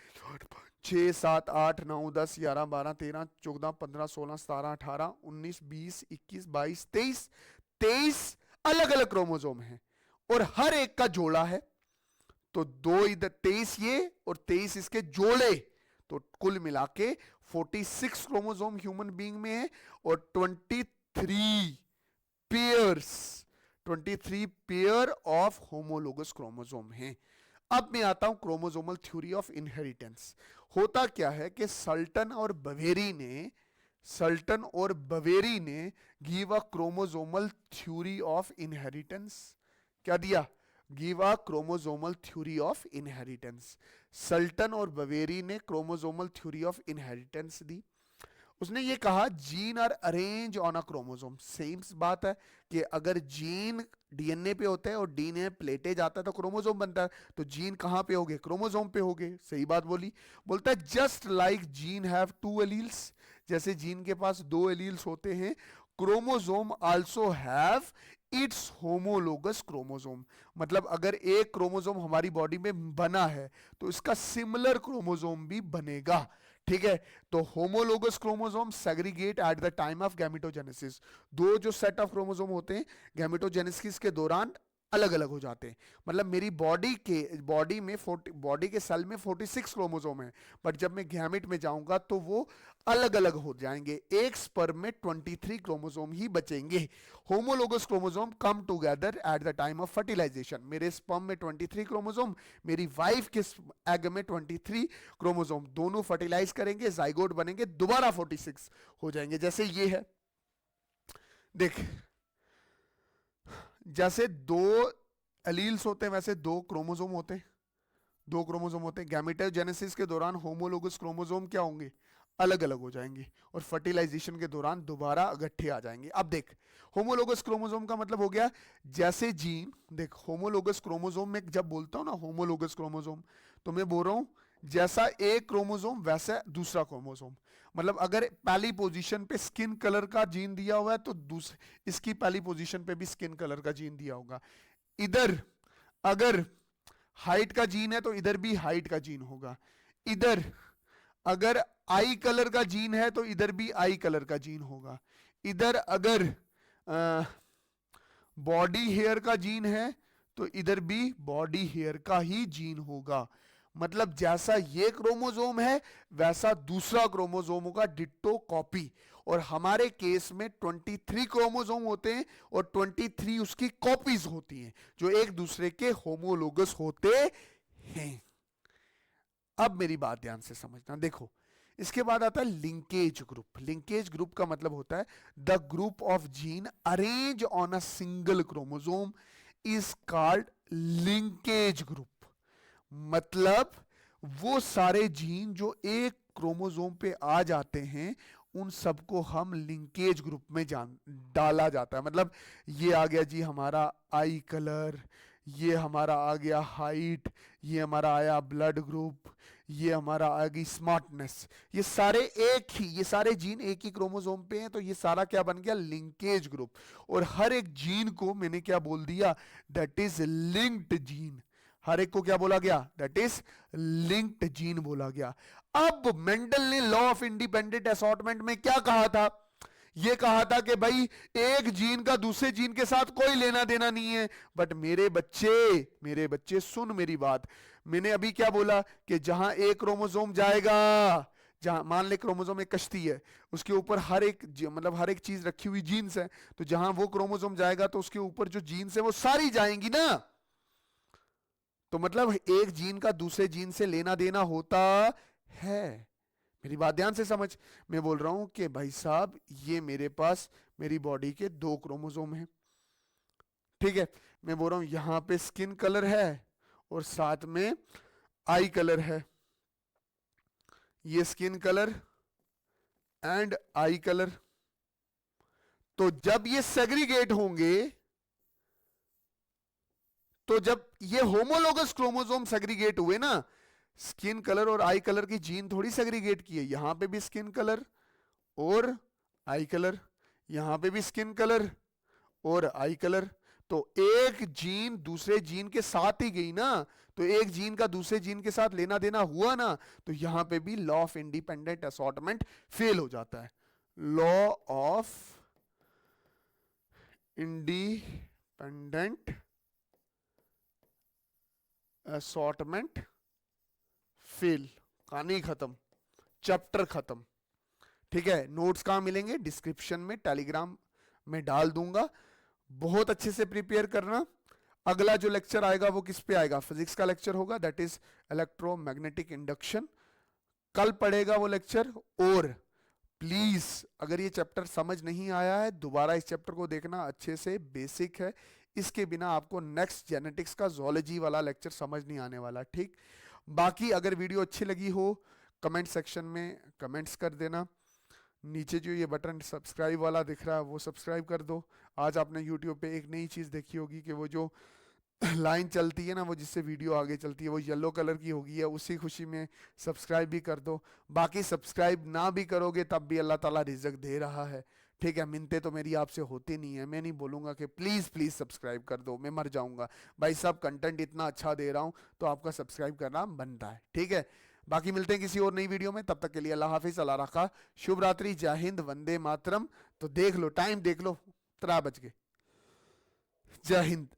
6 7 8 9 10 11 12 13 14 15 16 17 18 19 20 21 22 23 अलग अलग क्रोमोसोम हैं, और हर एक का जोड़ा है। तो दो इधर 23 ये और 23 इसके जोड़े, तो कुल मिला के 46 क्रोमोसोम ह्यूमन बीइंग में है, और 23 पेयर ऑफ होमोलोगस क्रोमोसोम हैं। अब मैं आता हूं क्रोमोसोमल थ्योरी ऑफ इनहेरिटेंस। होता क्या है कि सल्टन और बवेरी ने give a chromosomal theory of inheritance. क्या दिया? Give a chromosomal theory of inheritance. Sutton और बवेरी ने क्रोमोसोमल थ्योरी ऑफ इनहेरिटेंस दी। उसने ये कहा gene are arrange on a chromosome. Same बात है कि अगर जीन डीएनए पे होता है और डीएनए प्लेटे जाता है तो क्रोमोसोम बनता है, तो जीन कहां पे होगे? क्रोमोसोम पे होगे। सही बात बोली। बोलता है just like gene have 2 alleles, जैसे जीन के पास 2 एलील्स होते हैं, chromosome also have it's homologous chromosome. मतलब अगर एक क्रोमोसोम हमारी बॉडी में बना है तो इसका सिमिलर क्रोमोसोम भी बनेगा, ठीक है। तो homologous chromosome segregate eight the time of gametogenesis. दो जो सेट ऑफ क्रोमोसोम होते हैं गैमेटोजेनेसिस के दौरान अलग अलग हो जाते हैं। मतलब मेरी बॉडी के सेल में 46 क्रोमोसोम है, बट जब मैं गैमेट में जाऊंगा तो वो अलग अलग हो जाएंगे। एक स्पर्म में 23 क्रोमोसोम ही बचेंगे। Homologous chromosome come together at the time of fertilisation. मेरे स्पर्म में 23 क्रोमोसोम, मेरी वाइफ के एग में 23 क्रोमोसोम, दोनों फर्टिलाइज करेंगे, जाइगोट बनेंगे, दोबारा 46 हो जाएंगे। जैसे ये है, देख, जैसे दो एलील्स होते हैं वैसे दो क्रोमोसोम होते हैं, दो क्रोमोसोम होते हैं। गैमेटोजेनेसिस के दौरान होमोलोगस क्रोमोसोम क्या होंगे, अलग अलग हो जाएंगे, और फर्टिलाइजेशन के दौरान दोबारा इकट्ठे आ जाएंगे। अब देख, होमोलोगस क्रोमोसोम का मतलब हो गया जैसे जीन, देख होमोलोगस क्रोमोसोम में जब बोलता हूं ना होमोलोगस क्रोमोसोम, तो मैं बोल रहा हूं जैसा एक क्रोमोसोम वैसा दूसरा क्रोमोसोम। मतलब अगर पहली पोजीशन पे स्किन कलर का जीन दिया हुआ है तो दूसरे इसकी पहली पोजीशन पे भी स्किन कलर का जीन दिया होगा। इधर अगर हाइट का जीन है तो इधर भी हाइट का जीन होगा। इधर अगर आई कलर का जीन है तो इधर भी आई कलर का जीन होगा। इधर अगर बॉडी हेयर का जीन है तो इधर भी बॉडी हेयर का ही जीन होगा। मतलब जैसा ये क्रोमोसोम है वैसा दूसरा क्रोमोसोम होगा, डिट्टो कॉपी। और हमारे केस में 23 क्रोमोसोम होते हैं और 23 उसकी कॉपीज होती हैं जो एक दूसरे के होमोलोगस होते हैं। अब मेरी बात ध्यान से समझना, देखो इसके बाद आता है लिंकेज ग्रुप। लिंकेज ग्रुप का मतलब होता है the group of gene arrange on a single chromosome is called linkage group. मतलब वो सारे जीन जो एक क्रोमोसोम पे आ जाते हैं उन सबको हम लिंकेज ग्रुप में डाला जाता है। मतलब ये आ गया जी हमारा आई कलर, ये हमारा आ गया हाइट, ये हमारा आया ब्लड ग्रुप, ये हमारा आ गई स्मार्टनेस, ये सारे एक ही, ये सारे जीन एक ही क्रोमोसोम पे हैं, तो ये सारा क्या बन गया, लिंकेज ग्रुप। और हर एक जीन को मैंने क्या बोल दिया, दैट इज लिंक्ड जीन। हर एक को क्या बोला गया, दैट इज लिंक्ड जीन बोला गया। अब मेंडल ने लॉ ऑफ इंडिपेंडेंट असॉर्टमेंट में क्या कहा था, ये कहा था कि भाई एक जीन का दूसरे जीन के साथ कोई लेना देना नहीं है। बट मेरे बच्चे सुन मेरी बात, मैंने अभी क्या बोला कि जहां एक क्रोमोसोम जाएगा, जहां मान ले क्रोमोसोम एक कश्ती है, उसके ऊपर हर एक मतलब हर एक चीज रखी हुई जीन्स है, तो जहां वो क्रोमोसोम जाएगा तो उसके ऊपर जो जीन्स है वो सारी जाएंगी ना। तो मतलब एक जीन का दूसरे जीन से लेना देना होता है। मेरी बात ध्यान से समझ, मैं बोल रहा हूं कि भाई साहब ये मेरे पास मेरी बॉडी के दो क्रोमोसोम हैं, ठीक है। मैं बोल रहा हूं यहां पे स्किन कलर है और साथ में आई कलर है, ये skin colour and I colour. तो जब ये सेग्रीगेट होंगे, तो जब ये होमोलोगस क्रोमोसोम सेग्रीगेट हुए ना, स्किन कलर और आई कलर की जीन थोड़ी सेग्रीगेट की है, यहां पे भी स्किन कलर और आई कलर, यहां पे भी स्किन कलर और आई कलर। तो एक जीन दूसरे जीन के साथ ही गई ना, तो एक जीन का दूसरे जीन के साथ लेना देना हुआ ना, तो यहां पे भी law of independent assortment fail हो जाता है। Law of independent assortment fail, कहानी खत्म, चैप्टर खत्म। ठीक है, नोट्स कहां मिलेंगे, डिस्क्रिप्शन में टेलीग्राम में डाल दूंगा, बहुत अच्छे से प्रिपेयर करना। अगला जो लेक्चर आएगा वो किस पे आएगा, फिजिक्स का लेक्चर होगा, दैट इज इलेक्ट्रोमैग्नेटिक इंडक्शन, कल पढ़ेगा वो लेक्चर। और प्लीज अगर ये चैप्टर समझ नहीं आया है दोबारा इस चैप्टर को देखना, अच्छे से बेसिक है, इसके बिना आपको नेक्स्ट जेनेटिक्स का जोलॉजी वाला लेक्चर समझ नहीं आने वाला, ठीक। बाकी अगर वीडियो अच्छी लगी हो कमेंट सेक्शन में कमेंट्स कर देना, नीचे जो ये बटन सब्सक्राइब वाला दिख रहा है वो सब्सक्राइब कर दो। आज आपने यूट्यूब पे एक नई चीज़ देखी होगी कि वो जो लाइन चलती है ना, वो जिससे वीडियो आगे चलती है वो येलो कलर की होगी है, उसी खुशी में सब्सक्राइब भी कर दो। बाकी सब्सक्राइब ना भी करोगे तब भी अल्लाह ताला रिज़्क दे रहा है, ठीक है। मिन्नतें तो मेरी आपसे होती नहीं है, मैं नहीं बोलूँगा कि प्लीज़ प्लीज़ सब्सक्राइब कर दो, मैं मर जाऊँगा। भाई साहब कंटेंट इतना अच्छा दे रहा हूँ तो आपका सब्सक्राइब करना बनता है, ठीक है। बाकी मिलते हैं किसी और नई वीडियो में, तब तक के लिए अल्लाह हाफिज़, अल्लाह रखा, शुभ रात्रि, जय हिंद, वंदे मातरम। तो देख लो टाइम, देख लो 3 बज गए। जय हिंद।